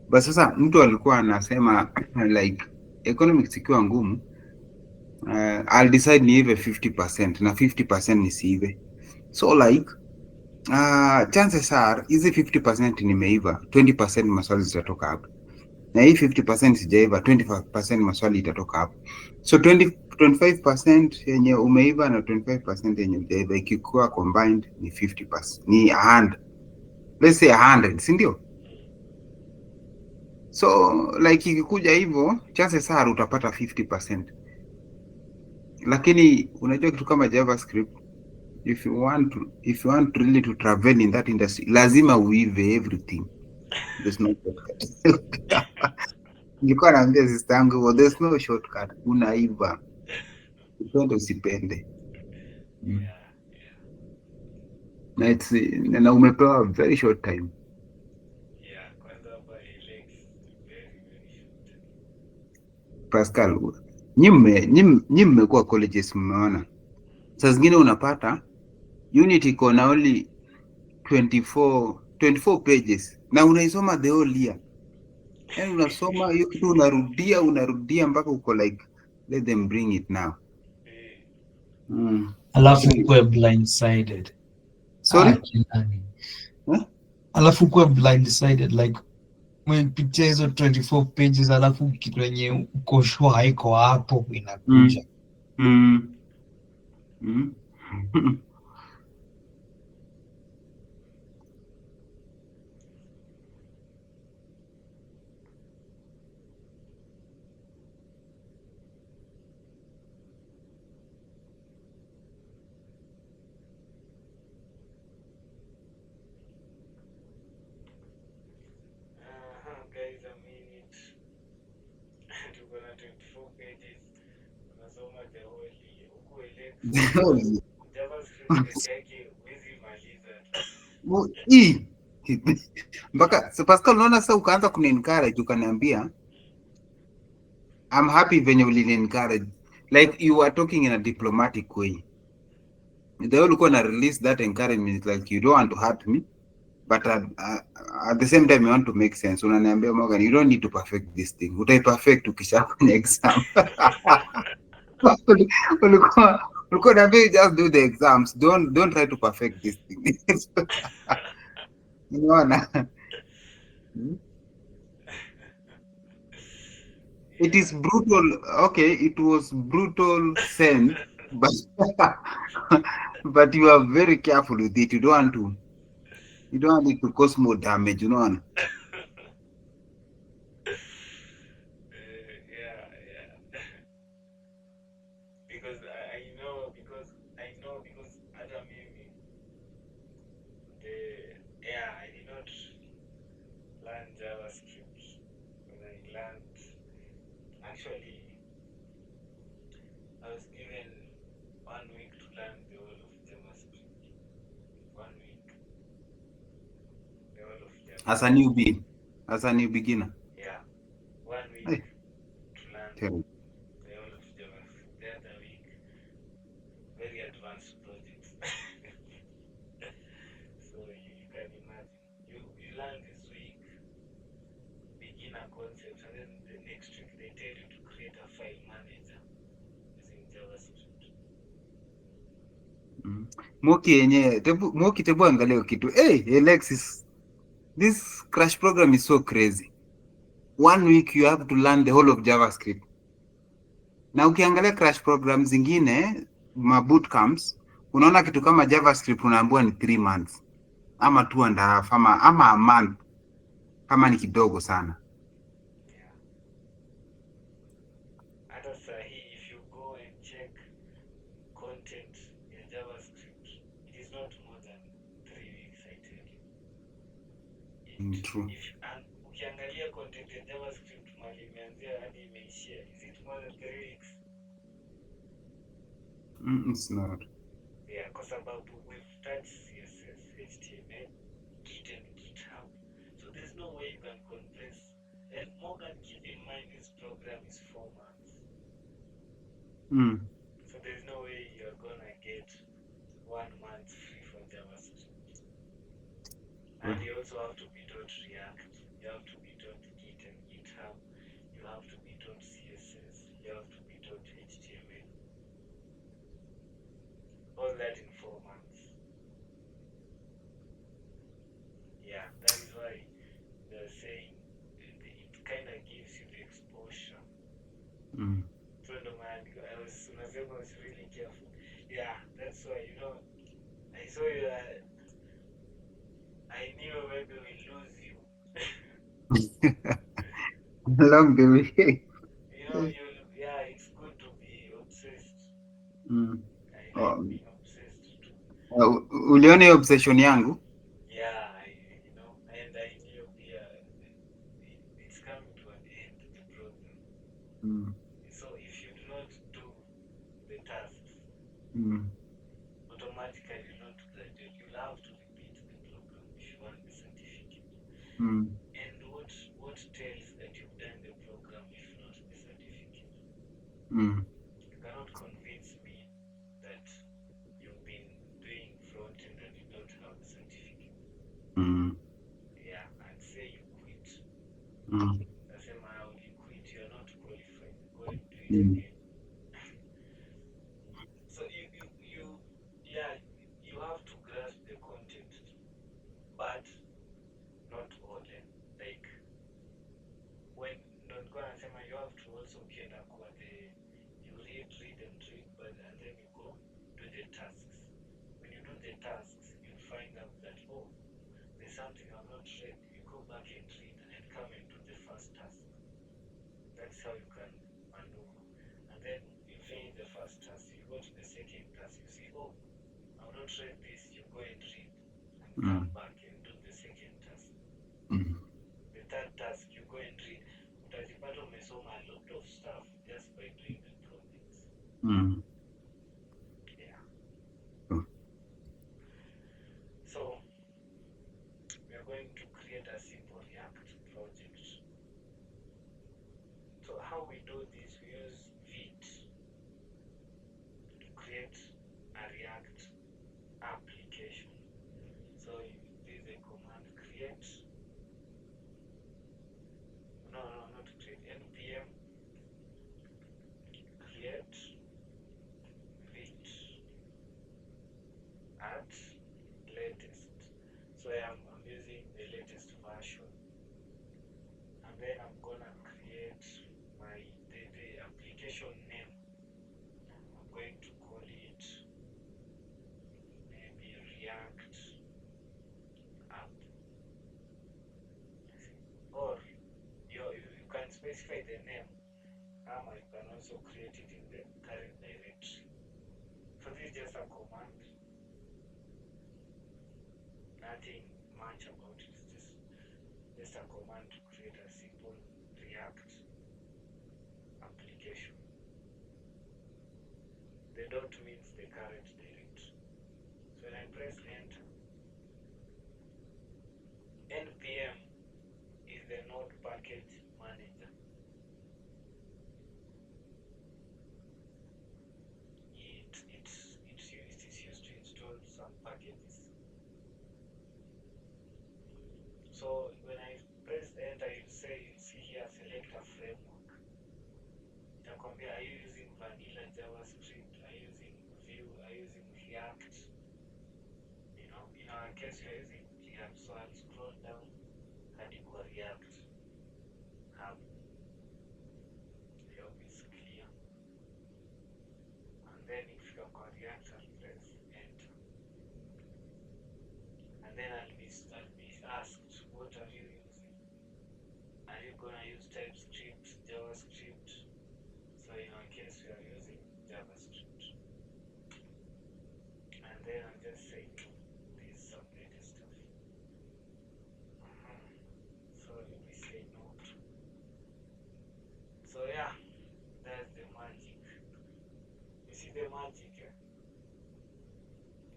But sasa mtu alikuwa anasema like economics ikiwa ngumu, I'll decide niive 50% na 50% nisiive. So like chances are hizi 50% nimeiva, 20% maswali zitatoka hapo, na hii 50% sijaiva, 25% maswali itatoka hapo. So 25% yenye umeiva na 25% yenye hujaiva ikikuwa combined ni 50%, ni 100. Let's say 100, si ndio? So like ikikuja hivyo, chances are utapata 50%. Lakini unajua kitu kama JavaScript, if you want really to travel in that industry, lazima uive everything. There's no shortcut. Nilikuwa naambia sister yangu, there's no shortcut. Unaiva. Upende usipende. Yeah. Na umepewa very short time. Yeah, kwanza hapa Alex, very short. Pascal, nyi mmekuwa colleges, mmeona. Saa zingine unapata unit iko na only 24 pages na unaisoma the whole year. Yani unasoma hiyo kitu unarudia mpaka uko like let them bring it now. Alafu kuwe blindsided. Sorry? Kinani. Huh? Alafu kuwe blindsided, like umepitia hizo 24 pages, alafu kitu yenye uko sure haiko hapo inakuja. Guys, a minute. Tuko na 24 pages. Unasoma the whole year. Huku Alex, JavaScript peke yake huwezi maliza. Mpaka Pascal, unaona sasa ukaanza kuni-encourage ukaniambia I'm happy venye ulini-encourage, like you are talking in a diplomatic way. The way ulikuwa na release that encouragement, like you don't want to hurt me, but at the same time you want to make sense. Unaniambia Morgan, you don't need to perfect this thing, utai-perfect ukishafanya exam. ulikuwa naambia just do the exams, don't try to perfect this thing. Unaona? It is brutal. Okay, it was brutal sense, but but you are very careful with it. You don't want it to cause more damage. You know. Yeah. Because because hata mimi I did not learn JavaScript when I learned. Actually, I was given 1 week to learn the whole of JavaScript. 1 week, the whole of JavaScript. As a new beginner. Yeah, 1 week Hey, to learn terrible. the whole of JavaScript. The other week, very advanced projects. So you can imagine. You learn this week beginner concepts, and then the next week they tell you to create a file manager using JavaScript. Moki tebu angalia kitu. Hey, Alexis, this crash program is so crazy. 1 week you have to learn the whole of JavaScript. Na ukiangalia crash program zingine, ma bootcamps, unaona kitu kama JavaScript unaambiwa ni 3 months ama 2.5 ama a month kama ni kidogo sana. Yeah. Hata sahi, if you go and check content in JavaScript, it is not more than 3 weeks, I tell you. True. Ukiangalia content ya JavaScript mali imeanzia hadi imeishia, is it more than 3 weeks? It's not. Yeah, kwa sababu we've touched CSS, HTML, Git and GitHub. So there's no way you can convince. And Morgan, keep in mind this program is 4 months. So there's no way you're gonna get 1 month free for JavaScript. And you also have to be .react, you have to be .git and GitHub, you have to be .css, you have to be .html. All that in 4 months. Yeah, that is why they're saying it kind of gives you the exposure. So no man, I was really careful. Yeah, that's why, I saw you. I knew maybe we'll lose you. Along the way. Yeah, it's good to be obsessed. I like Oh, being obsessed too. uliona hiyo obsession yangu? Yeah, and I knew it's coming to an end, the program. So if you do not do the tasks, automatically you'll not graduate. You'll have to repeat the program if you want the certificate. And what tells that you've done the program if not the certificate? You cannot convince me that you've been doing Frontend and you don't have the certificate. Yeah, and say you quit. Nasema how you quit, you're not qualified. Go and do it again. So you have to grasp the content, but not all. Like when not gonna say you have to also get you read but and then you go do the tasks. When you do the tasks, you'll find out that there's something I'm not read. You go back and read and come and do the first task. That's how you can maneuver. And then you finish the first task, you go to the second task, you see, I've not read this, you go and read and come back and do the second task. The third task, you go and read. Utajipata umesoma a lot of stuff just by doing the projects. Yeah. So we are going to create a simple React project. So how we do this, we use Vite to create a React application. So this is a command create. No, not create. npm create Vite at latest. So I'm using the latest version. And then I'm gonna create the application name. I'm going to call it maybe React app. Or you can specify the name. You can also create it in the current directory. So this is just a command. Nothing much about it. It's just a command to create a simple React application. The dot means the current directory. So when I press enter, npm is the node package manager. It is used to install some packages. So when I press enter, you see here select a framework. Are you using vanilla JavaScript? Are you using Vue? Are you using React? In our case, we are using React. So I'll scroll down and go React. I hope it's clear. And then if you're on React, I'll press enter. And then I'll be asked, what are you using? Are you gonna use TypeScript, JavaScript? So in our case, we are using JavaScript. And then I'll just say no. This is some latest stuff. So let me say no. So yeah, that's the magic. You see the magic?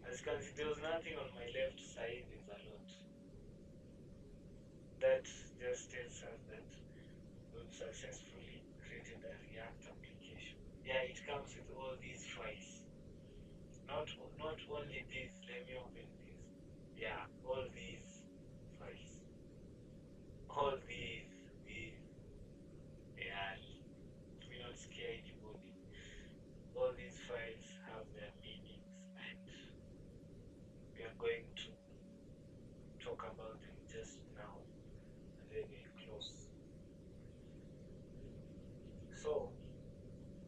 As can see, there was nothing on my left side. There's a lot. That just tells us that we've successfully created a React application. Yeah, it comes with all these files. Not only this. Let me open this. Yeah, all these files. All these. Yeah, it will not scare anybody. All these files have their meanings, and we are going to talk about them just now, and then we close. So,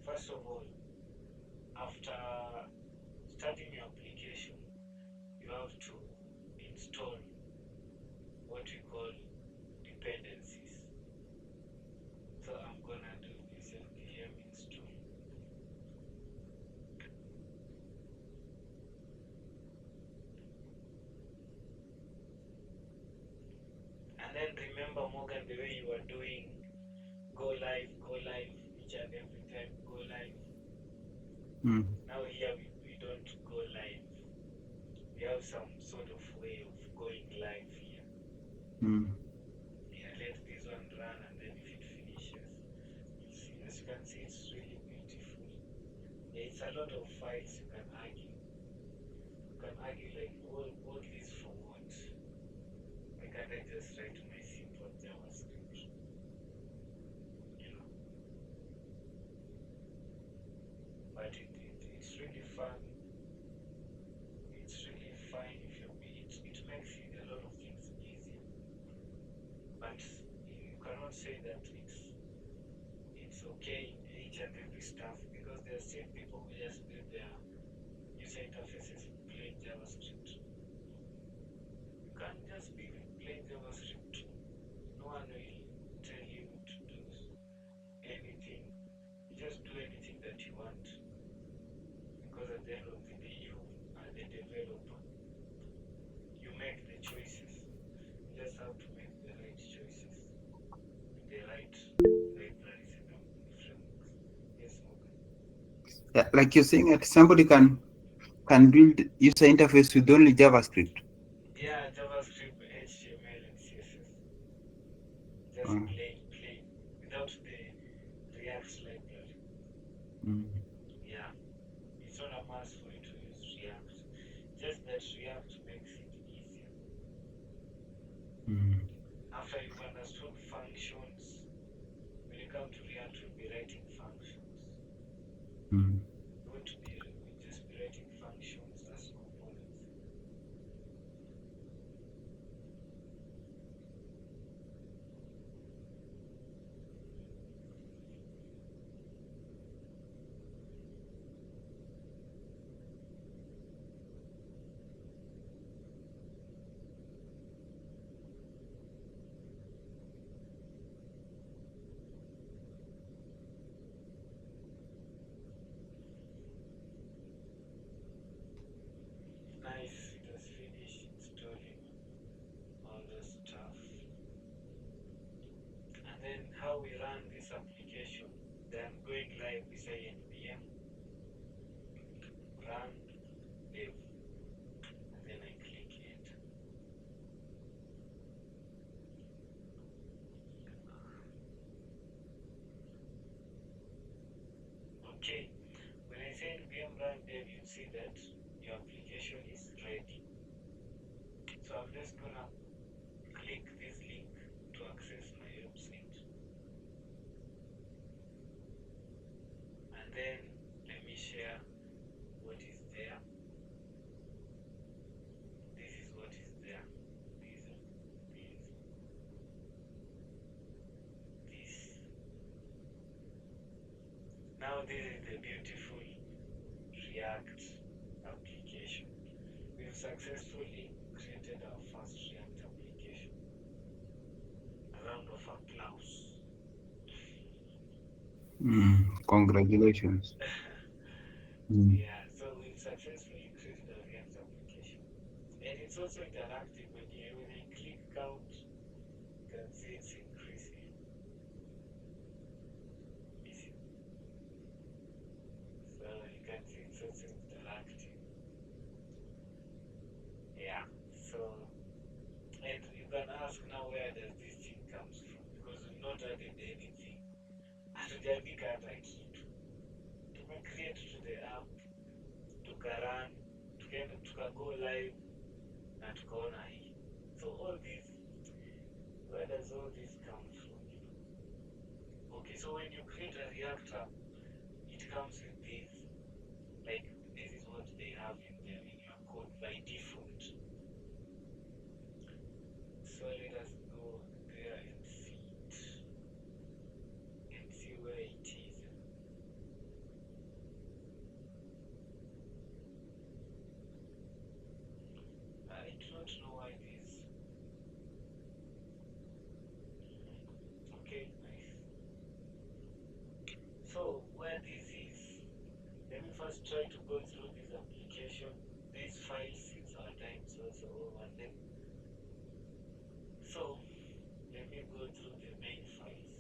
first of all, after starting your application, you have to install what we call dependencies. So I'm gonna do this npm install. And then remember, Morgan, the way you are doing go live, each and every time, go live. Now here we don't go live. We have some sort of way of going live here. Yeah, let this one run, and then if it finishes, you'll see. As you can see, it's really beautiful. Yeah, it's a lot of files you can argue. You can argue like all this for what? Why can't I just write my simple JavaScript? You know. But it's really fun. It's really fine if you it makes a lot of things easier. But you cannot say that it's okay in each and every stuff, because there are still people who just build their user interfaces in plain JavaScript. You can't just be plain JavaScript. No one will tell you to do anything. You just do anything that you want, because at the end of the day, you are the developer. You make the choices. You just have to make the right choices with the right libraries and frameworks. Yes, Morgan. Yeah, like you're saying that somebody can build user interface with only JavaScript. Yeah, JavaScript, HTML, and CSS. Just plain, without the React library. Yeah, it's not a must for you to use React. Just that React makes it easier. After you've understood functions, when you come to React, you'll be writing functions. You won't just be writing functions as components. Nice, it has finished installing all the stuff. And then how we run this application, then going live, we say npm run dev, and then I click enter. Okay, when I say npm run dev, you see that your application is ready. So I'm just gonna click this link to access my website. And then let me share what is there. This is what is there. This. Now this is the beautiful React application. We've successfully created our first React application. A round of applause. Congratulations. Yeah, so we've successfully created a React application. And it's also interactive. When I click count, you can see it's increasing. So you can see it's also interactive. So, and you can ask now, where does this thing comes from? Because we've not added anything. Hatujaandika hata kitu. Tumecreate to the app, tukarun, tukago live, na tukaona hii. So all this, where does all this come from? Okay, so when you create a React app, it comes with this. Like, this is what they have in your code by default. So let us go there and see it, and see where it is. I do not know why this. Okay, nice. So where this is, let me first try to go through this application. These files, since our time is also over them. So let me go through the main files.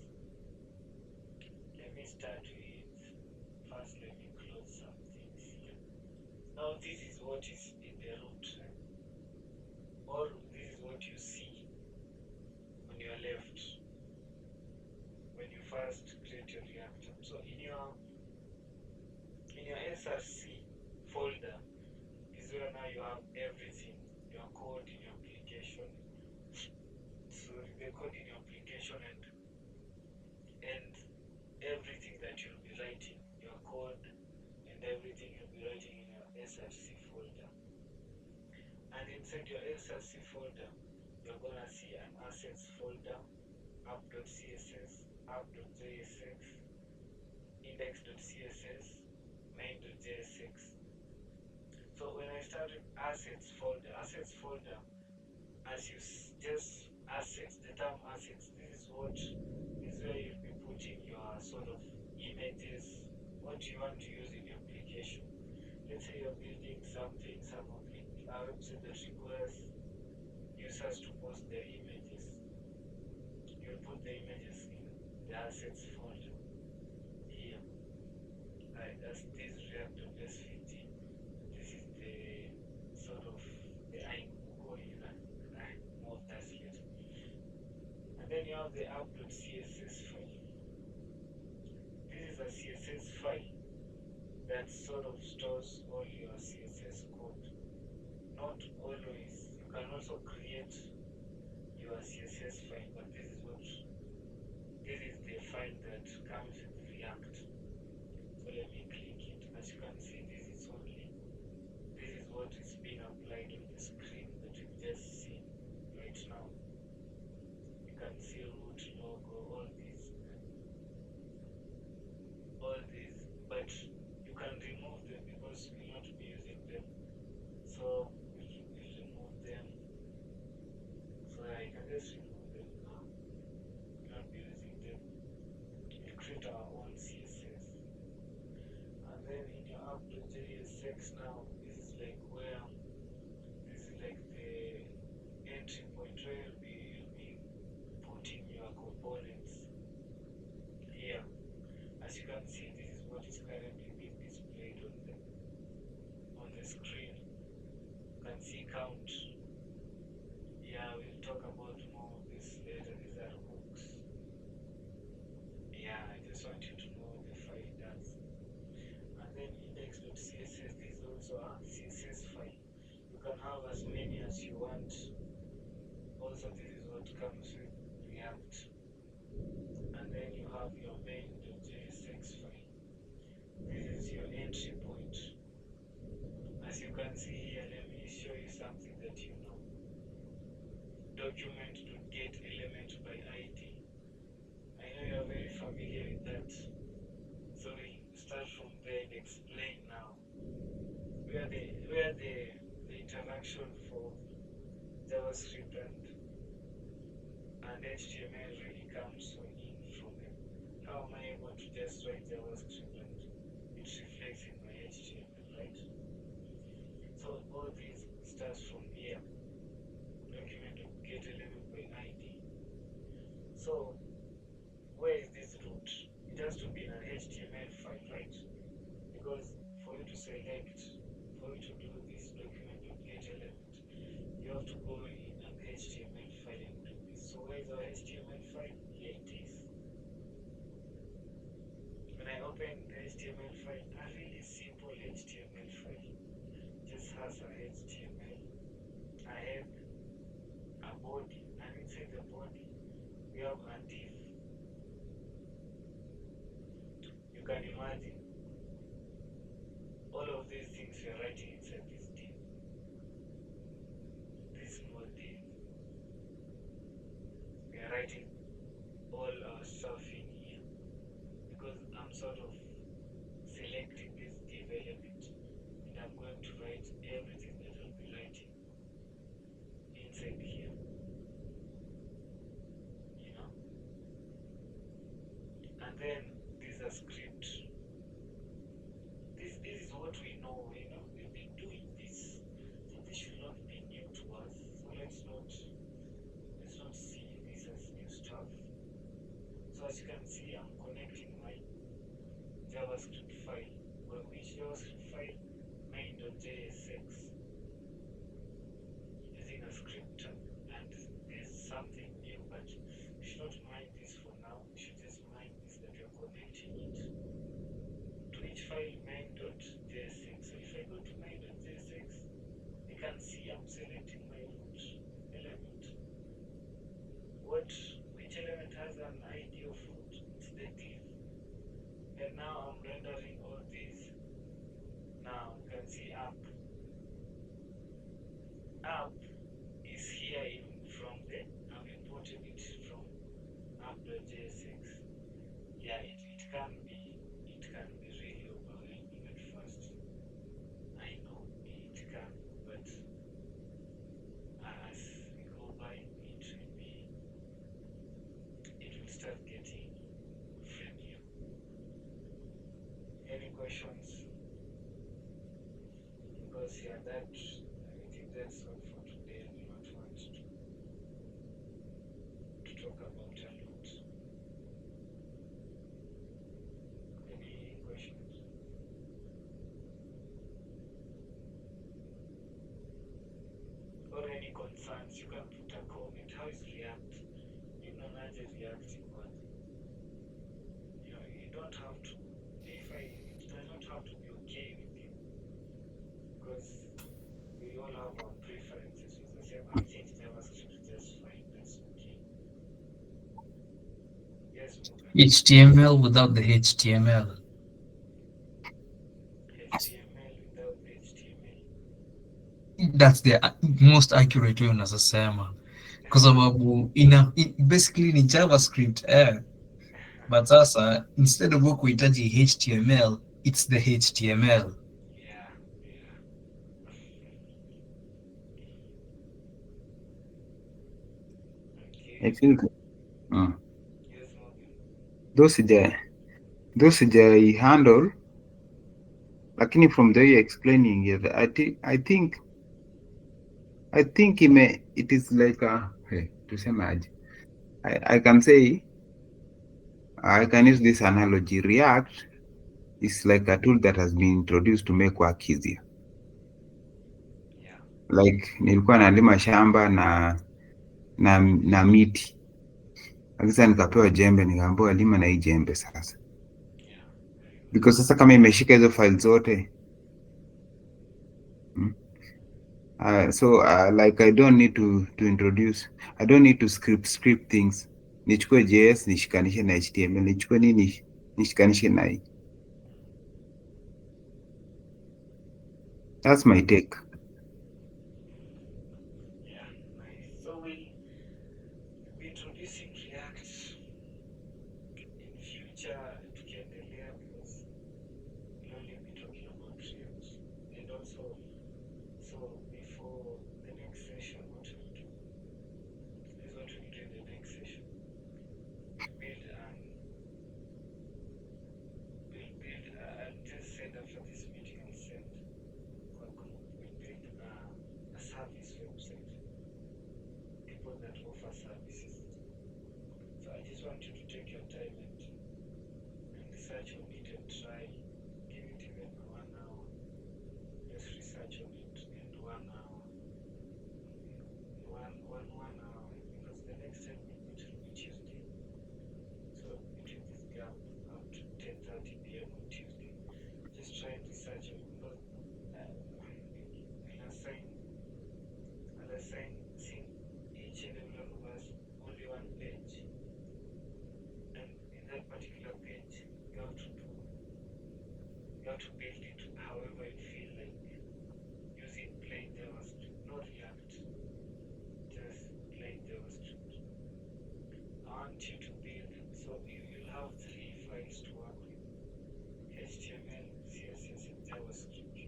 Let me start with, first let me close some things here. Now this is what is in the root, or this is what you see on your left when you first create your React app. So in your SRC folder is where now you have everything, your code in your application. So the code in your application and everything that you'll be writing, your code and everything you'll be writing in your SRC folder. And inside your SRC folder, you're gonna see an assets folder, app.css, app.jsx, index.css, main.jsx. So when I started assets folder, as you just assets, the term assets, this is where you'll be putting your sort of images, what you want to use in your application. Let's say you're building something, a website that requires users to post their images. You'll put the images in the assets folder here. That's this React.js 15. This is the sort of the Google, more of that later. And then you have the app.css file. This is a CSS file that sort of stores all your CSS code. Not always. You can also create your CSS file, but this is the file that comes with React. So let me click it. As you can see, this is what is being applied on the screen that you've just seen right now. You can see root, logo, all these, but you can remove them because we will not be using them. So we'll remove them. So I can just remove them now. We'll not be using them. We'll create our own CSS. And then in your app.jsx now, this is like the entry point where you'll be putting your components here. As you can see, this is what is currently being displayed on the screen. You can see count. Yeah, we'll talk about more of this later. These are hooks. Yeah, I just want you to know what the file does. And then index.css, this is also a CSS file. You can have as many as you want. Also, this is what comes with React. And then you have your main.jsx file. This is your entry point. As you can see here, let me show you something that you know. Document.getElement by ID. I know you are very familiar with that. So we start from there and explain now where the interaction for JavaScript and HTML really comes in from them. How am I able to just write JavaScript and it reflects in my HTML, right? So all this starts from here. Document of get element by ID. So where is this root? It has to be in an HTML file, right? Because for you to do this document of get element, you have to is our HTML file. Here it is. When I open the HTML file, a really simple HTML file, just has a HTML, a head, a body, and inside the body we have a div. You can imagine all of these things we are writing inside this div, this small div. We are writing all our stuff in here because I'm sort of selecting this div element and I'm going to write everything that I'll be writing inside here, you know. And then this is a script. This is what we know, you know, we've been doing this. So this should not be new to us. So let's not see this as new stuff. So as you can see, I'm connecting my JavaScript file. Well, which JavaScript file? main.jsx using a script tab. And there's something new, but we should not mind this for now. We should just mind this that we're connecting it to each file main.jsx. So if I go to main.jsx, you can see I'm selecting my root element. Which element has an ID of root? It's the div. And now I'm rendering all these. Now you can see app. App is here from the, I've imported it from app.jsx. Yeah, it can be really overwhelming at first. I know it can, but as we go by, it will start getting friendlier. Any questions? Because yeah, I think that's all for today. I do not want to talk about a lot. Any questions? Or any concerns? You can put a comment. How is React? You know, not just reacting one. You know, you don't have to. It does not have to be okay with you, because we all have our preferences. With the same, I think JavaScript is just fine. That's okay. Yes, Morgan. HTML without the HTML. HTML without HTML. That's the most accurate way unaweza sema, kwa sababu basically ni JavaScript but sasa instead of kuhitaji HTML, it's the HTML. Yeah, yeah. I Okay. think Yes, Morgan. those sijai handle, lakini from the way you're explaining it, I think it is like tusemaje, I can say, I can use this analogy. React is like a tool that has been introduced to make work easier. Yeah. Like nilikuwa nalima shamba na miti, sasa nikapewa jembe, nikaambiwa lima na hii jembe sasa, Yeah. because sasa kama imeshika hizo file zote like I don't need to introduce, I don't need to script things. Nichukue JS nishikanishe na HTML, nichukue nini nishikanishe na hii. That's my take. Yeah, nice. So we'll be introducing React in future tukiendelea, because we'll only be talking about React. And also, so before the next session, what we'll do is what we'll do in the next session. I'll just send after this meeting, I'll send we'll build a service website, people that offer services. So I just want you to take your time and research on it and try, give it even 1 hour. Just research on it, and 1 hour, 1 hour, because the next time we meet up up to 10:30 p.m. on Tuesday, just try and research it because we'll assign seeing each and every one of us only one page, and in that particular page you have to build it however you feel like, using plain JavaScript, no React, just plain JavaScript. I want you to build, so you'll have three files to work with: HTML, CSS, and JavaScript.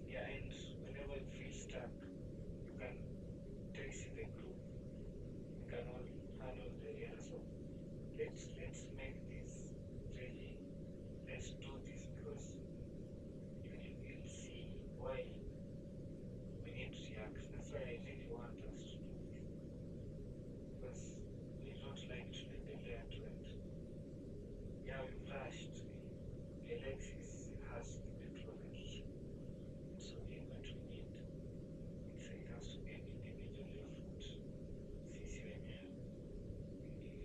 Yeah, and whenever you feel stuck, you can text in the group. We can all handle the error. So let's make this really. Let's do this because you'll see why we need React. That's why I really want us to do this, because we don't like to endelea to it. Yeah, we've rushed. Alexis has the methodology, so what we need, it has to be an individual effort. Sisi wenyewe,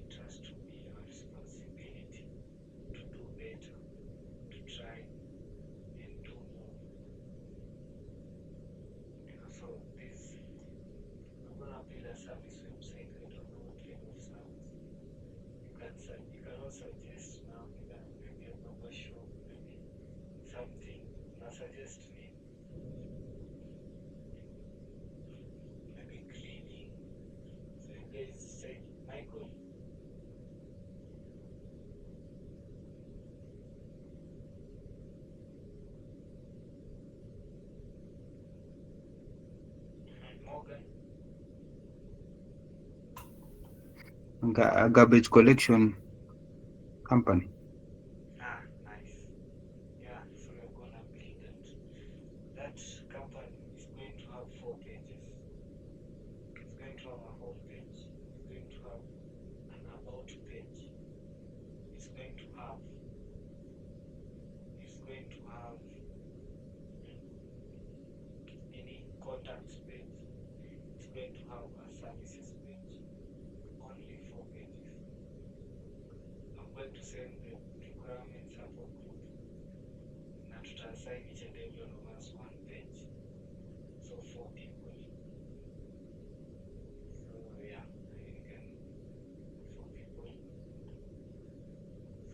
it has to be our responsibility to do better, to try and do more. So this, I'm gonna build a service website. I don't know what kind of service. You can also suggest now, maybe a barber shop, maybe something. Now suggest me, maybe cleaning. So you guys say, Michael, Morgan. A garbage collection company. Ah, nice. Yeah, so we're gonna build that. That company is going to have 4 pages. It's going to have a home page. It's going to have an about page. It's going to have any contacts page. It's going to have a services page. Only 4 pages. I'm going to send the requirements support group. Now to assign each and every one of us one page. So 4 people. So yeah, you can 4 people.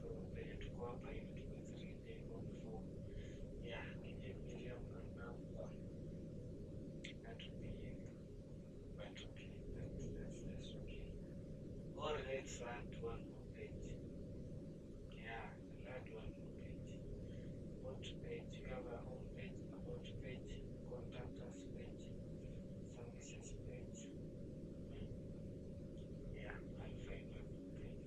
So then to go up, I need to go 3 day on 4. Yeah, give Miriam a number. That would be quite okay. That's okay. Or let's add one more page. Yeah, add one more page. What page? You have a home page, about page, contact us page, services page. Yeah, I'll find one more page.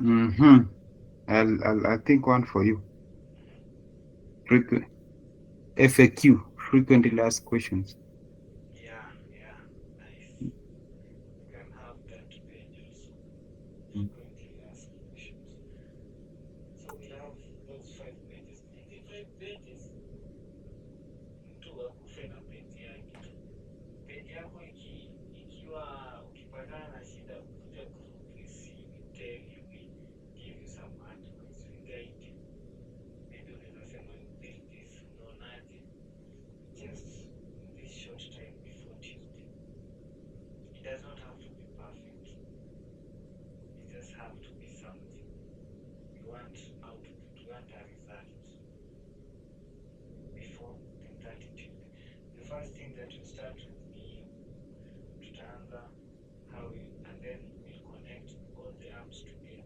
Mm-hmm. I'll think one for you. Frequent FAQ, frequently asked questions. Yeah, nice. You can have that page also. Mm. Frequently asked questions. So we'll have those 5 pages. In the 5 pages, mtu akufe na peji yake. Peji yako ikiwa ukipatana na shida, kuja group, we see, we tell you, we give you some advice, we guide you. Maybe unaweza sema you build this, unaonaje? Just in this short time before Tuesday. It does not have to be perfect. It just have to be something. We want output, we want a result before 10:30 Tuesday. The first thing that you start with me, tutaanza how we, and then we'll connect all the apps together,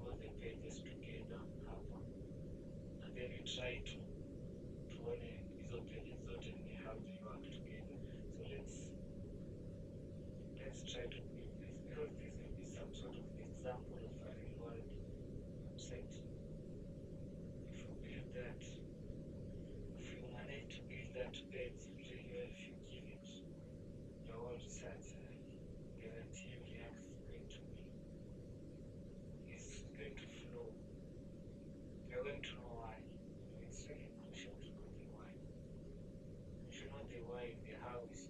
all the pages together hapa, and then we try to tuone hizo pages zote ni how they work together. So let's try to build this, because this will be some sort of example of a real world website. If you build that, if you manage to build that page really well, if you give it your own research, guarantee you React is going to flow. You're going to know why. It's really crucial to know the why. If you know the why, the how is